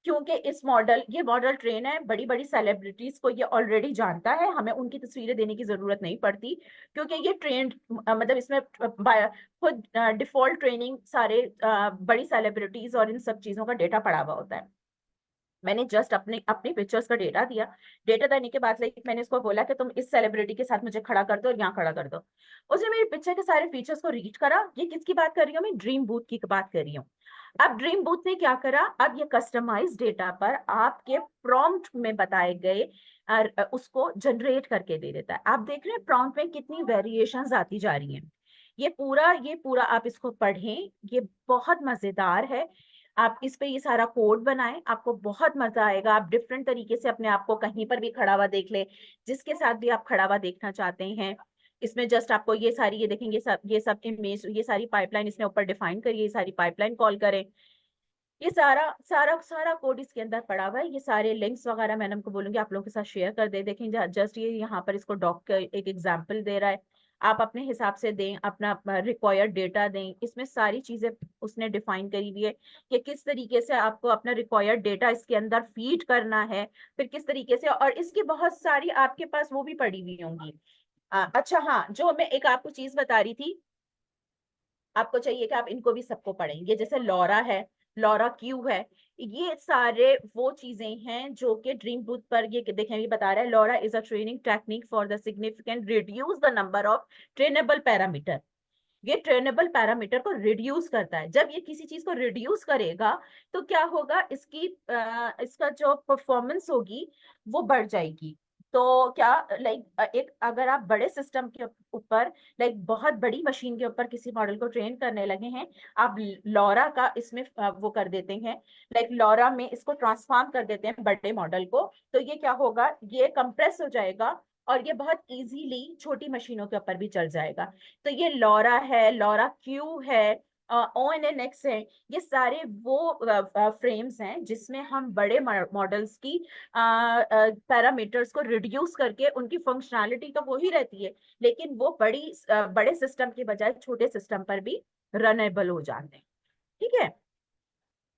क्योंकि ये मॉडल ट्रेन है, बड़ी बड़ी सेलिब्रिटीज को ये ऑलरेडी जानता है, हमें उनकी तस्वीरें देने की जरूरत नहीं पड़ती, क्योंकि ये ट्रेन मतलब इसमें खुद डिफॉल्ट ट्रेनिंग सारे बड़ी सेलिब्रिटीज और इन सब चीजों का डेटा पड़ा हुआ होता है। मैंने जस्ट अपने अपनी पिक्चर्स का डेटा दिया। डेटा देने के बाद लाइक मैंने इसको बोला कि तुम इस सेलिब्रिटी के साथ मुझे खड़ा कर दो और यहाँ खड़ा कर दो। उसने मेरी पिक्चर के सारे फीचर्स को रीड करा। ये किसकी बात कर रही हूँ मैं, ड्रीम बूथ की बात कर रही हूँ। अब ड्रीम बूथ ने क्या करा, अब ये कस्टमाइज डेटा पर आपके प्रॉम्प्ट में बताए गए उसको जनरेट करके दे देता है। आप देख रहे हैं प्रॉम्प्ट में कितनी वेरिएशंस आती जा रही हैं। ये पूरा आप इसको पढ़ें, ये बहुत मजेदार है। आप इस पे ये सारा कोड बनाएं, आपको बहुत मजा आएगा। आप डिफरेंट तरीके से अपने आप को कहीं पर भी खड़ा हुआ देख ले, जिसके साथ भी आप खड़ा हुआ देखना चाहते हैं। इसमें जस्ट आपको ये सारी, ये देखेंगे सब, ये सब इमेज, ये सारी पाइपलाइन इसने ऊपर डिफाइन करी है, ये सारी पाइपलाइन कॉल करें। ये सारा सारा सारा कोड इसके अंदर पड़ा हुआ है। ये सारे लिंक्स वगैरह मैंने हमको बोलूंगी आप लोगों के साथ शेयर कर दे, देखें जस्ट ये यहाँ पर इसको डॉक का एक एग्जाम्पल दे रहा है। आप अपने हिसाब से दें, अपना रिक्वायर्ड डेटा दें, इसमें सारी चीजें उसने डिफाइन करी हुई है कि किस तरीके से आपको अपना रिक्वायर्ड डेटा इसके अंदर फीड करना है, फिर किस तरीके से, और इसकी बहुत सारी आपके पास वो भी पड़ी हुई होंगी। अच्छा हाँ, जो मैं एक आपको चीज बता रही थी, आपको चाहिए कि आप इनको भी सबको पढ़ें। ये जैसे लॉरा है, लॉरा क्यू है, ये सारे वो चीजें हैं जो कि ड्रीम बूथ पर ये देखें, ये बता रहा है Laura is a training technique for the significant reduce the number of trainable parameter. ये ट्रेनेबल पैरामीटर को रिड्यूस करता है। जब ये किसी चीज को रिड्यूस करेगा तो क्या होगा, इसका जो परफॉर्मेंस होगी वो बढ़ जाएगी। तो क्या, लाइक एक अगर आप बड़े सिस्टम के ऊपर, लाइक बहुत बड़ी मशीन के ऊपर किसी मॉडल को ट्रेन करने लगे हैं, आप लॉरा का इसमें वो कर देते हैं, लाइक लॉरा में इसको ट्रांसफॉर्म कर देते हैं बड़े मॉडल को, तो ये क्या होगा, ये कंप्रेस हो जाएगा और ये बहुत इजीली छोटी मशीनों के ऊपर भी चल जाएगा। तो ये लॉरा है, लॉरा क्यू है, ओ एन एन एक्स है, ये सारे वो फ्रेम्स हैं जिसमें हम बड़े मॉडल्स की पैरामीटर्स को रिड्यूस करके, उनकी फंक्शनैलिटी तो वही रहती है, लेकिन वो बड़े सिस्टम के बजाय छोटे सिस्टम पर भी रनेबल हो जाते हैं। ठीक है।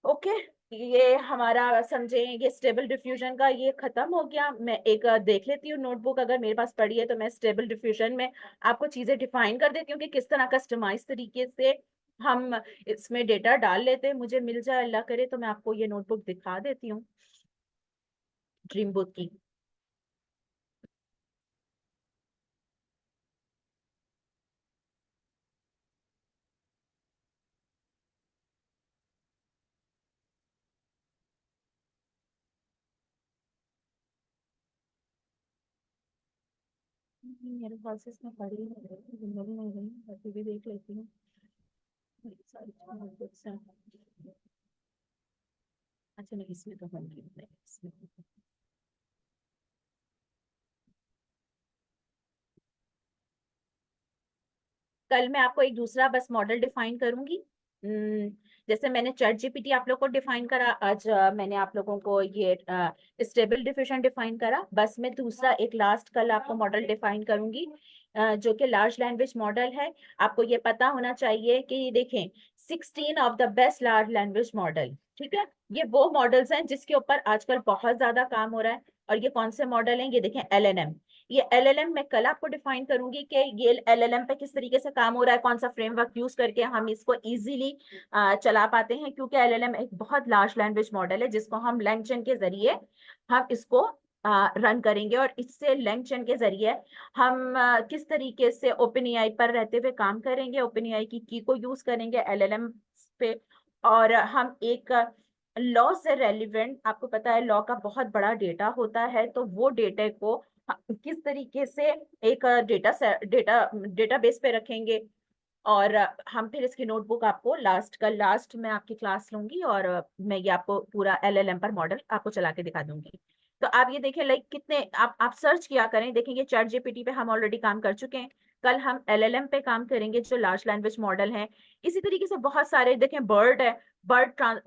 ओके, ये हमारा समझे, ये स्टेबल डिफ्यूजन का ये खत्म हो गया। मैं एक देख लेती हूँ नोटबुक, अगर मेरे पास पड़ी है तो मैं स्टेबल डिफ्यूजन में आपको चीजें डिफाइन कर देती हूँ कि किस तरह कस्टमाइज तरीके से हम इसमें डेटा डाल लेते हैं। मुझे मिल जाए अल्लाह करे तो मैं आपको ये नोटबुक दिखा देती हूँ, ड्रीम बुक की। मेरे ख्याल से इसमें पड़ी नहीं रही, मिल नहीं रही, बाकी भी देख लेती हूँ। अच्छा नहीं, इसमें तो होंगी नहीं, इसमें कल मैं आपको एक दूसरा बस मॉडल डिफाइन करूंगी। हम्म, जैसे मैंने चैट जीपीटी आप लोग को डिफाइन करा, आज मैंने आप लोगों को ये स्टेबल डिफिशन डिफाइन करा। बस मैं दूसरा एक लास्ट कल आपको मॉडल डिफाइन करूंगी, जो कि लार्ज लैंग्वेज मॉडल है। आपको ये पता होना चाहिए कि ये देखें, 16 of the best large language model, ठीक है। ये वो मॉडल्स हैं जिसके ऊपर आजकल बहुत ज्यादा काम हो रहा है। और ये कौन से मॉडल हैं, ये देखें, एलएनएम। ये एलएलएम मैं कल आपको डिफाइन करूंगी कि ये एलएलएम पे किस तरीके से काम हो रहा है, कौन सा फ्रेमवर्क यूज करके हम इसको इजीली चला पाते हैं। क्योंकि एलएलएम एक बहुत लार्ज लैंग्वेज मॉडल है जिसको हम लैंगचैन के जरिए हम इसको रन करेंगे। और इससे लैंगचैन के जरिए हम किस तरीके से ओपन एआई पर रहते हुए काम करेंगे, ओपन एआई की को यूज करेंगे एलएलएम पे। और हम एक लॉ से रेलिवेंट, आपको पता है लॉ का बहुत बड़ा डेटा होता है, तो वो डेटा को किस तरीके से एक डेटाबेस पे रखेंगे। और हम फिर इसकी नोटबुक आपको लास्ट में आपकी क्लास लूंगी, और मैं ये आपको पूरा एलएलएम पर मॉडल आपको चला के दिखा दूंगी। तो आप ये देखें, लाइक कितने आप सर्च किया करें, देखेंगे चैट जीपीटी पे हम ऑलरेडी काम कर चुके हैं। कल हम एलएलएम पे काम करेंगे जो लार्ज लैंग्वेज मॉडल है। इसी तरीके से बहुत सारे देखें, बर्ड है,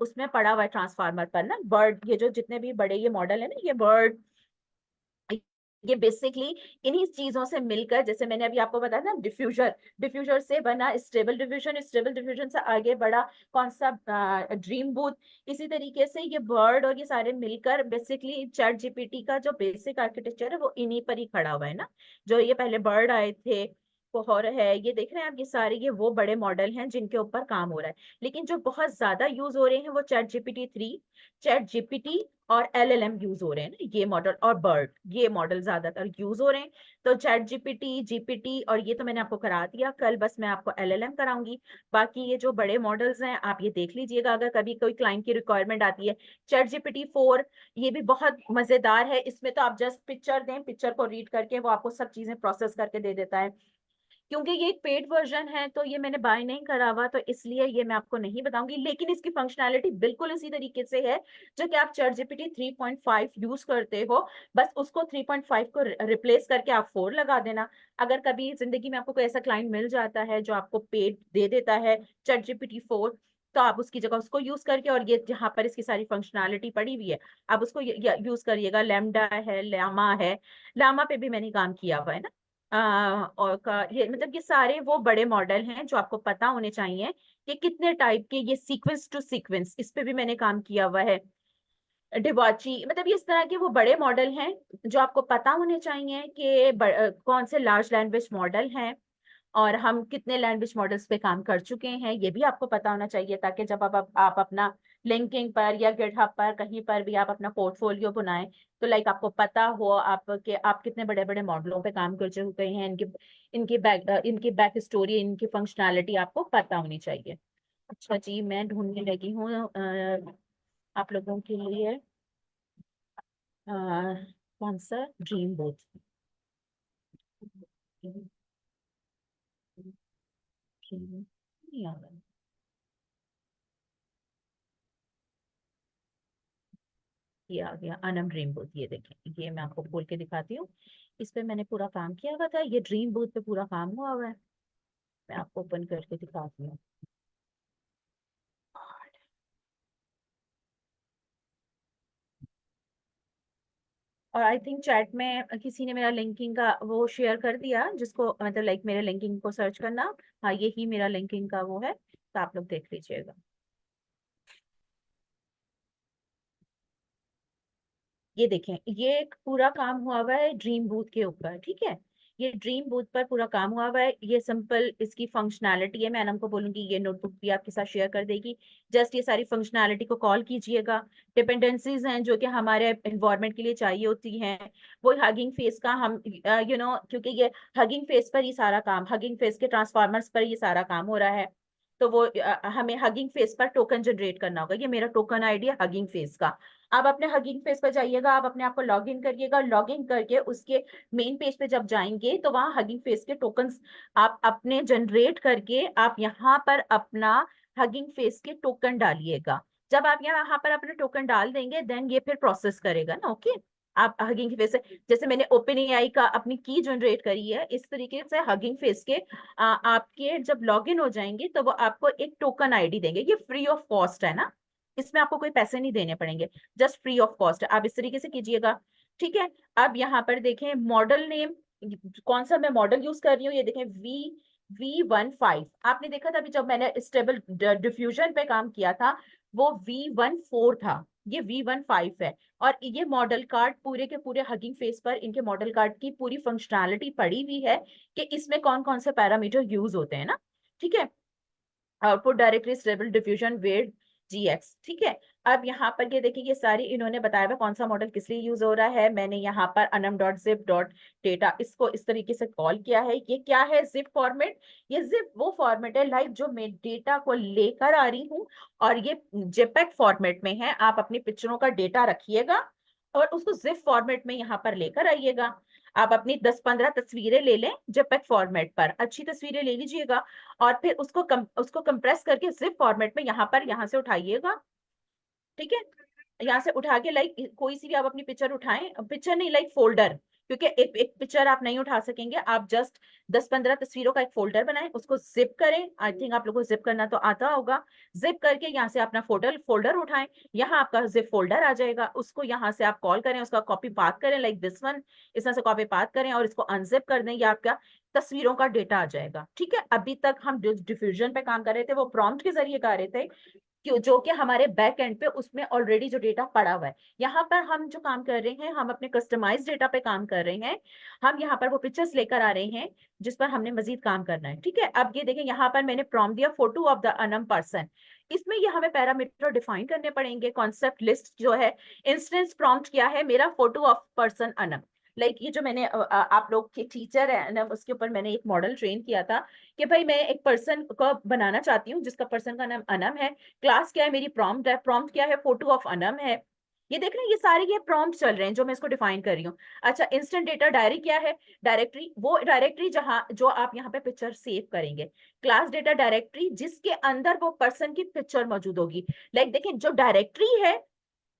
उसमें पड़ा हुआ है ट्रांसफार्मर पर ना, बर्ड, ये जो जितने भी बड़े ये मॉडल है ना, ये बर्ड, ये बेसिकली इन्हीं चीजों से मिलकर, जैसे मैंने अभी आपको बताया ना, डिफ्यूजर, डिफ्यूजर से बना स्टेबल डिफ्यूजन, स्टेबल डिफ्यूजन से आगे बढ़ा कौन सा, ड्रीम बूथ। इसी तरीके से ये बर्ड और ये सारे मिलकर बेसिकली चैट जीपीटी का जो बेसिक आर्किटेक्चर है वो इन्हीं पर ही खड़ा हुआ है ना। जो ये पहले बर्ड आए थे, कोहर है, ये देख रहे हैं आप, ये सारे ये वो बड़े मॉडल हैं जिनके ऊपर काम हो रहा है। लेकिन जो बहुत ज्यादा यूज हो रहे हैं वो चैट जीपीटी 3, चैट जीपीटी और एलएलएम यूज हो रहे हैं ना, ये मॉडल और बर्ड, ये मॉडल ज्यादातर यूज हो रहे हैं। तो चैट जीपीटी, जीपीटी और ये तो मैंने आपको करा दिया, कल बस मैं आपको एलएलएम कराऊंगी। बाकी ये जो बड़े मॉडल्स हैं आप ये देख लीजिएगा, अगर कभी कोई क्लाइंट की रिक्वायरमेंट आती है। चैट जीपीटी 4 ये भी बहुत मजेदार है, इसमें तो आप जस्ट पिक्चर दें, पिक्चर को रीड करके वो आपको सब चीजें प्रोसेस करके दे देता है। क्योंकि ये एक पेड वर्जन है तो ये मैंने बाय नहीं करा हुआ, तो इसलिए ये मैं आपको नहीं बताऊंगी। लेकिन इसकी फंक्शनैलिटी बिल्कुल इसी तरीके से है जो कि आप चैट जीपीटी 3.5 यूज करते हो, बस उसको 3.5 को रिप्लेस करके आप 4 लगा देना। अगर कभी जिंदगी में आपको कोई ऐसा क्लाइंट मिल जाता है जो आपको पेड दे देता है चैट जीपीटी 4, तो आप उसकी जगह उसको यूज करके, और ये जहाँ पर इसकी सारी फंक्शनैलिटी पड़ी हुई है आप उसको यूज करिएगा। लैम्डा है, लामा है, लामा पे भी मैंने काम किया हुआ है ना। और का ये मतलब ये सारे वो बड़े मॉडल हैं जो आपको पता होने चाहिए कि कितने टाइप के, ये सीक्वेंस टू सीक्वेंस इस पे भी मैंने काम किया हुआ है। डिवाची, मतलब ये इस तरह के वो बड़े मॉडल हैं जो आपको पता होने चाहिए कि कौन से लार्ज लैंग्वेज मॉडल हैं, और हम कितने लैंग्वेज मॉडल्स पे काम कर चुके हैं ये भी आपको पता होना चाहिए, ताकि जब आप अपना लिंक्डइन पर या गिटहब पर कहीं पर भी आप अपना पोर्टफोलियो बनाएं, तो लाइक आपको पता हो आप कि आप कितने बड़े बड़े मॉडलों पे काम कर चुके हैं, इनकी बैक स्टोरी, इनकी फंक्शनैलिटी आपको पता होनी चाहिए। अच्छा जी, मैं ढूंढने लगी हूँ आप लोगों के लिए अ, कौन सा ड्रीम बोट। नहीं आ रहा। ये आ गया अनम ड्रीम बूथ, ये देखें, ये मैं आपको खोल के दिखाती हूँ। इस पे मैंने पूरा काम किया हुआ था, ये ड्रीम बूथ पे पूरा काम हुआ हुआ है। मैं आपको ओपन करके दिखाती हूँ। और आई थिंक चैट में किसी ने मेरा लिंकिंग का वो शेयर कर दिया, जिसको मतलब लाइक मेरे लिंकिंग को सर्च करना। हाँ, यही मेरा लिंकिंग का वो है, तो आप लोग देख लीजिएगा। ये देखें, ये एक पूरा काम हुआ हुआ है ड्रीम बूथ के ऊपर, ठीक है। ये ड्रीम बूथ पर पूरा काम हुआ हुआ है, ये सिंपल इसकी फंक्शनैलिटी है। मैं अनम को बोलूंगी ये नोटबुक भी आपके साथ शेयर कर देगी। जस्ट ये सारी फंक्शनैलिटी को कॉल कीजिएगा। डिपेंडेंसीज हैं जो कि हमारे इन्वायरमेंट के लिए चाहिए होती हैं, वो हगिंग फेस का हम क्योंकि ये हगिंग फेस पर ही सारा काम, हगिंग फेस के ट्रांसफॉर्मर्स पर ये सारा काम हो रहा है। तो वो हमें हगिंग फेस पर टोकन जनरेट करना होगा। ये मेरा टोकन आईडी है हगिंग फेस का। आप अपने हगिंग फेस पर जाइएगा, आप अपने आप को लॉग इन करिएगा, लॉग इन करके उसके मेन पेज पे जब जाएंगे तो वहां हगिंग फेस के टोकन्स आप अपने जनरेट करके आप यहाँ पर अपना हगिंग फेस के टोकन डालिएगा। जब आप यहाँ पर अपने टोकन डाल देंगे देन ये फिर प्रोसेस करेगा ना। ओके, आप हगिंग फेस से, जैसे मैंने ओपन एआई का अपनी की जनरेट करी है, इस तरीके से हगिंग फेस के आपके जब लॉगिन हो जाएंगे तो वो आपको एक टोकन आईडी देंगे। ये फ्री ऑफ कॉस्ट है ना, इसमें आपको कोई पैसे नहीं देने पड़ेंगे, जस्ट फ्री ऑफ कॉस्ट है। आप इस तरीके से कीजिएगा, ठीक है। अब यहाँ पर देखें मॉडल नेम, कौन सा मैं मॉडल यूज कर रही हूँ, ये देखें V1.5। आपने देखा था अभी जब मैंने स्टेबल डिफ्यूजन पे काम किया था वो V1.4 था, ये V1.5 है। और ये मॉडल कार्ड पूरे के पूरे हगिंग फेस पर इनके मॉडल कार्ड की पूरी फंक्शनैलिटी पड़ी हुई है कि इसमें कौन कौन से पैरामीटर यूज होते हैं ना, ठीक है। आउटपुट डायरेक्टरी स्टेबल डिफ्यूजन वेड GX, ठीक है। अब यहाँ पर ये देखिए ये सारी इन्होंने बताया हुआ कौन सा मॉडल किस लिए यूज हो रहा है। मैंने यहाँ पर anum.zip.data इसको इस तरीके से कॉल किया है। ये क्या है, जिप फॉर्मेट। ये जिप वो फॉर्मेट है लाइक जो मैं डेटा को लेकर आ रही हूँ और ये जेपेग फॉर्मेट में है। आप अपनी पिक्चरों का डेटा रखिएगा और उसको जिप फॉर्मेट में यहाँ पर लेकर आइएगा। आप अपनी 10-15 तस्वीरें ले लें जेपेग फॉर्मेट पर, अच्छी तस्वीरें ले लीजिएगा और फिर उसको कंप्रेस करके जिप फॉर्मेट में यहाँ से उठाइएगा, ठीक है। यहाँ से उठा के लाइक कोई सी भी आप अपनी पिक्चर उठाएं, पिक्चर नहीं लाइक फोल्डर, क्योंकि एक एक पिक्चर आप नहीं उठा सकेंगे। आप जस्ट 10-15 तस्वीरों का एक फोल्डर बनाएं, उसको जिप करें। आई थिंक आप लोगों को जिप करना तो आता होगा। जिप करके यहाँ से अपना फोल्डर फोल्डर उठाएं, यहाँ आपका जिप फोल्डर आ जाएगा। उसको यहाँ से आप कॉल करें, उसका कॉपी पाथ करें लाइक दिस वन, इस तरह से कॉपी पाथ करें और इसको अनजिप कर दें, ये आपका तस्वीरों का डेटा आ जाएगा, ठीक है। अभी तक हम डिफ्यूजन पे काम कर रहे थे, वो प्रॉम्प्ट के जरिए कर रहे थे जो कि हमारे बैक एंड पे उसमें ऑलरेडी जो डेटा पड़ा हुआ है। यहाँ पर हम जो काम कर रहे हैं हम अपने कस्टमाइज डेटा पे काम कर रहे हैं। हम यहाँ पर वो पिक्चर्स लेकर आ रहे हैं जिस पर हमने मजीद काम करना है, ठीक है। अब ये देखें यहाँ पर मैंने प्रॉम्प्ट दिया photo of the Anam person. इसमें ये हमें पैरामीटर डिफाइन करने पड़ेंगे। कॉन्सेप्ट लिस्ट जो है, इंस्टेंस प्रॉम्प्ट क्या है मेरा, photo of person Anam. Like ये जो मैंने आप लोग के टीचर है ना उसके ऊपर मैंने एक मॉडल ट्रेन किया था कि भाई मैं एक पर्सन को बनाना चाहती हूँ जिसका पर्सन का नाम अनम है। क्लास क्या है मेरी, प्रॉम्प्ट है। प्रॉम्प्ट क्या है, फोटो ऑफ अनम है। ये देख रहे हैं ये सारे ये प्रॉम्प्ट चल रहे हैं जो मैं इसको डिफाइन कर रही हूँ। अच्छा, इंस्टेंट डेटा डायरी क्या है, डायरेक्टरी, वो डायरेक्टरी जहां जो आप यहाँ पे पिक्चर सेव करेंगे। क्लास डेटा डायरेक्टरी जिसके अंदर वो पर्सन की पिक्चर मौजूद होगी। लाइक देखिए जो डायरेक्टरी है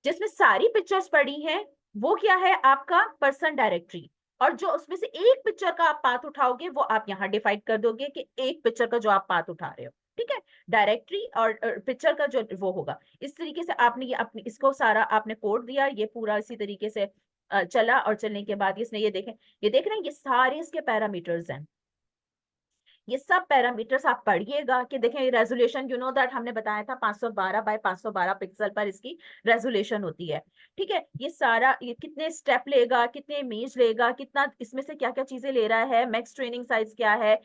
जिसमें सारी पिक्चर्स पड़ी हैं वो क्या है आपका पर्सन डायरेक्टरी। और जो उसमें से एक पिक्चर का आप पाथ उठाओगे वो आप यहाँ डिफाइन कर दोगे कि एक पिक्चर का जो आप पाथ उठा रहे हो, ठीक है। डायरेक्टरी और पिक्चर का जो वो होगा। इस तरीके से आपने ये अपने इसको सारा आपने कोड दिया, ये पूरा इसी तरीके से चला। और चलने के बाद इसने ये देखें, ये देख रहे हैं ये सारे इसके पैरामीटर्स हैं। ये सब पैरामीटर्स आप पढ़िएगा कि देखें रेजोल्यूशन, यू नो दैट हमने बताया था 512 बाय 512 पिक्सल पर इसकी रेजोल्यूशन होती है, ठीक है। ये सारा ये कितने स्टेप लेगा, कितने इमेज लेगा, कितना इसमें से क्या क्या चीजें ले रहा है, मैक्स ट्रेनिंग साइज क्या है,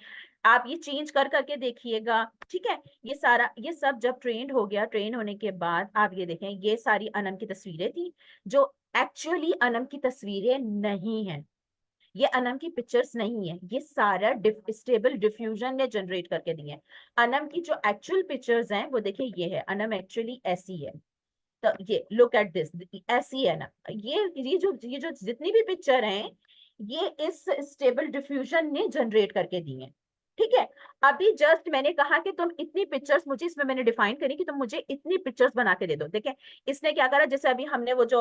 आप ये चेंज कर करके देखिएगा, ठीक है। ये सारा ये सब जब ट्रेंड हो गया, ट्रेन होने के बाद आप ये देखें ये सारी अनम की तस्वीरें थी जो एक्चुअली अनम की तस्वीरें नहीं है। ये अनम की पिक्चर्स नहीं है, ये सारा स्टेबल डिफ्यूजन ने जनरेट करके दी है। अनम की जो एक्चुअल पिक्चर्स हैं वो देखिए ये है, अनम एक्चुअली ऐसी है। तो ये लुक एट दिस, ऐसी है ना। ये जो जितनी भी पिक्चर हैं ये इस स्टेबल डिफ्यूजन ने जनरेट करके दी है, ठीक है। अभी जस्ट मैंने कहा कि तुम इतनी पिक्चर्स मुझे, इसमें मैंने डिफाइन करी कि तुम मुझे इतनी पिक्चर्स बना के दे दो। देखें इसने क्या करा, जैसे अभी हमने वो जो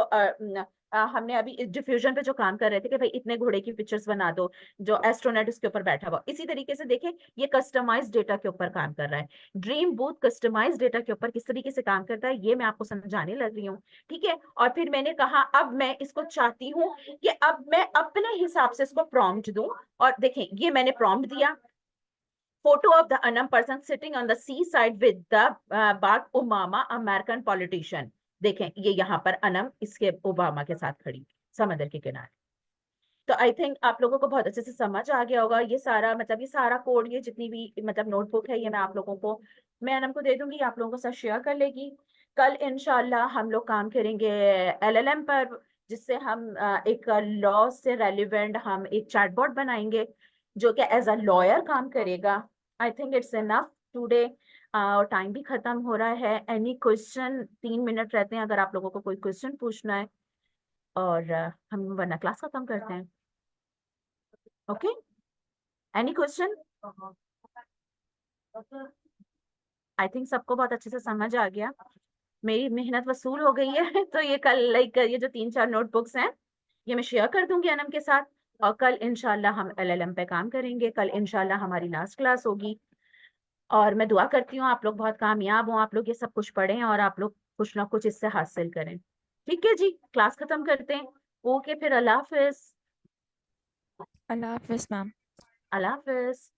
हमने अभी डिफ्यूजन पे जो काम कर रहे थे कि भाई इतने घोड़े की पिक्चर्स बना दो जो एस्ट्रोनॉट उसके ऊपर बैठा हुआ, इसी तरीके से देखें ये कस्टमाइज डेटा के ऊपर काम कर रहा है। ड्रीम बूथ कस्टमाइज डेटा के ऊपर किस तरीके से काम करता है ये मैं आपको समझाने लग रही हूँ, ठीक है। और फिर मैंने कहा अब मैं इसको चाहती हूँ कि अब मैं अपने हिसाब से इसको प्रॉम्प्ट दूं। और देखें ये मैंने प्रॉम्प्ट दिया, photo of the Anam person sitting on the seaside with the Barack Obama American politician। देखें ये यहाँ पर अनम इसके ओबामा के साथ खड़ी समंदर के किनारे। तो आई थिंक आप लोगों को बहुत अच्छे से समझ आ गया होगा। ये सारा मतलब ये सारा कोड, ये जितनी भी मतलब नोटबुक है ये मैं आप लोगों को, मैं अनम को दे दूंगी, आप लोगों के साथ शेयर कर लेगी। कल इंशाल्लाह हम लोग काम करेंगे LLM पर, जिससे हम एक लॉ से रेलिवेंट हम एक चैटबॉट बनाएंगे जो कि एज अ लॉयर काम करेगा। I think it's enough today. और टाइम भी खत्म हो रहा है। एनी क्वेश्चन, 3 मिनट रहते हैं अगर आप लोगों को कोई क्वेश्चन पूछना है, और हम वरना क्लास खत्म करते हैं। Okay, any question? I think सबको बहुत अच्छे से समझ आ गया। मेरी मेहनत वसूल हो गई है तो ये कल लाइक ये जो 3-4 नोटबुक्स हैं ये मैं शेयर कर दूंगी अनम के साथ, और कल इंशाल्लाह हम एलएलएम पे काम करेंगे। कल इंशाल्लाह हमारी लास्ट क्लास होगी, और मैं दुआ करती हूँ आप लोग बहुत कामयाब हों, आप लोग ये सब कुछ पढ़ें और आप लोग कुछ ना कुछ इससे हासिल करें। ठीक है जी, क्लास खत्म करते हैं। ओके, फिर अल्लाह हाफिज। अल्लाह हाफिज मैम। अल्लाह हाफिज।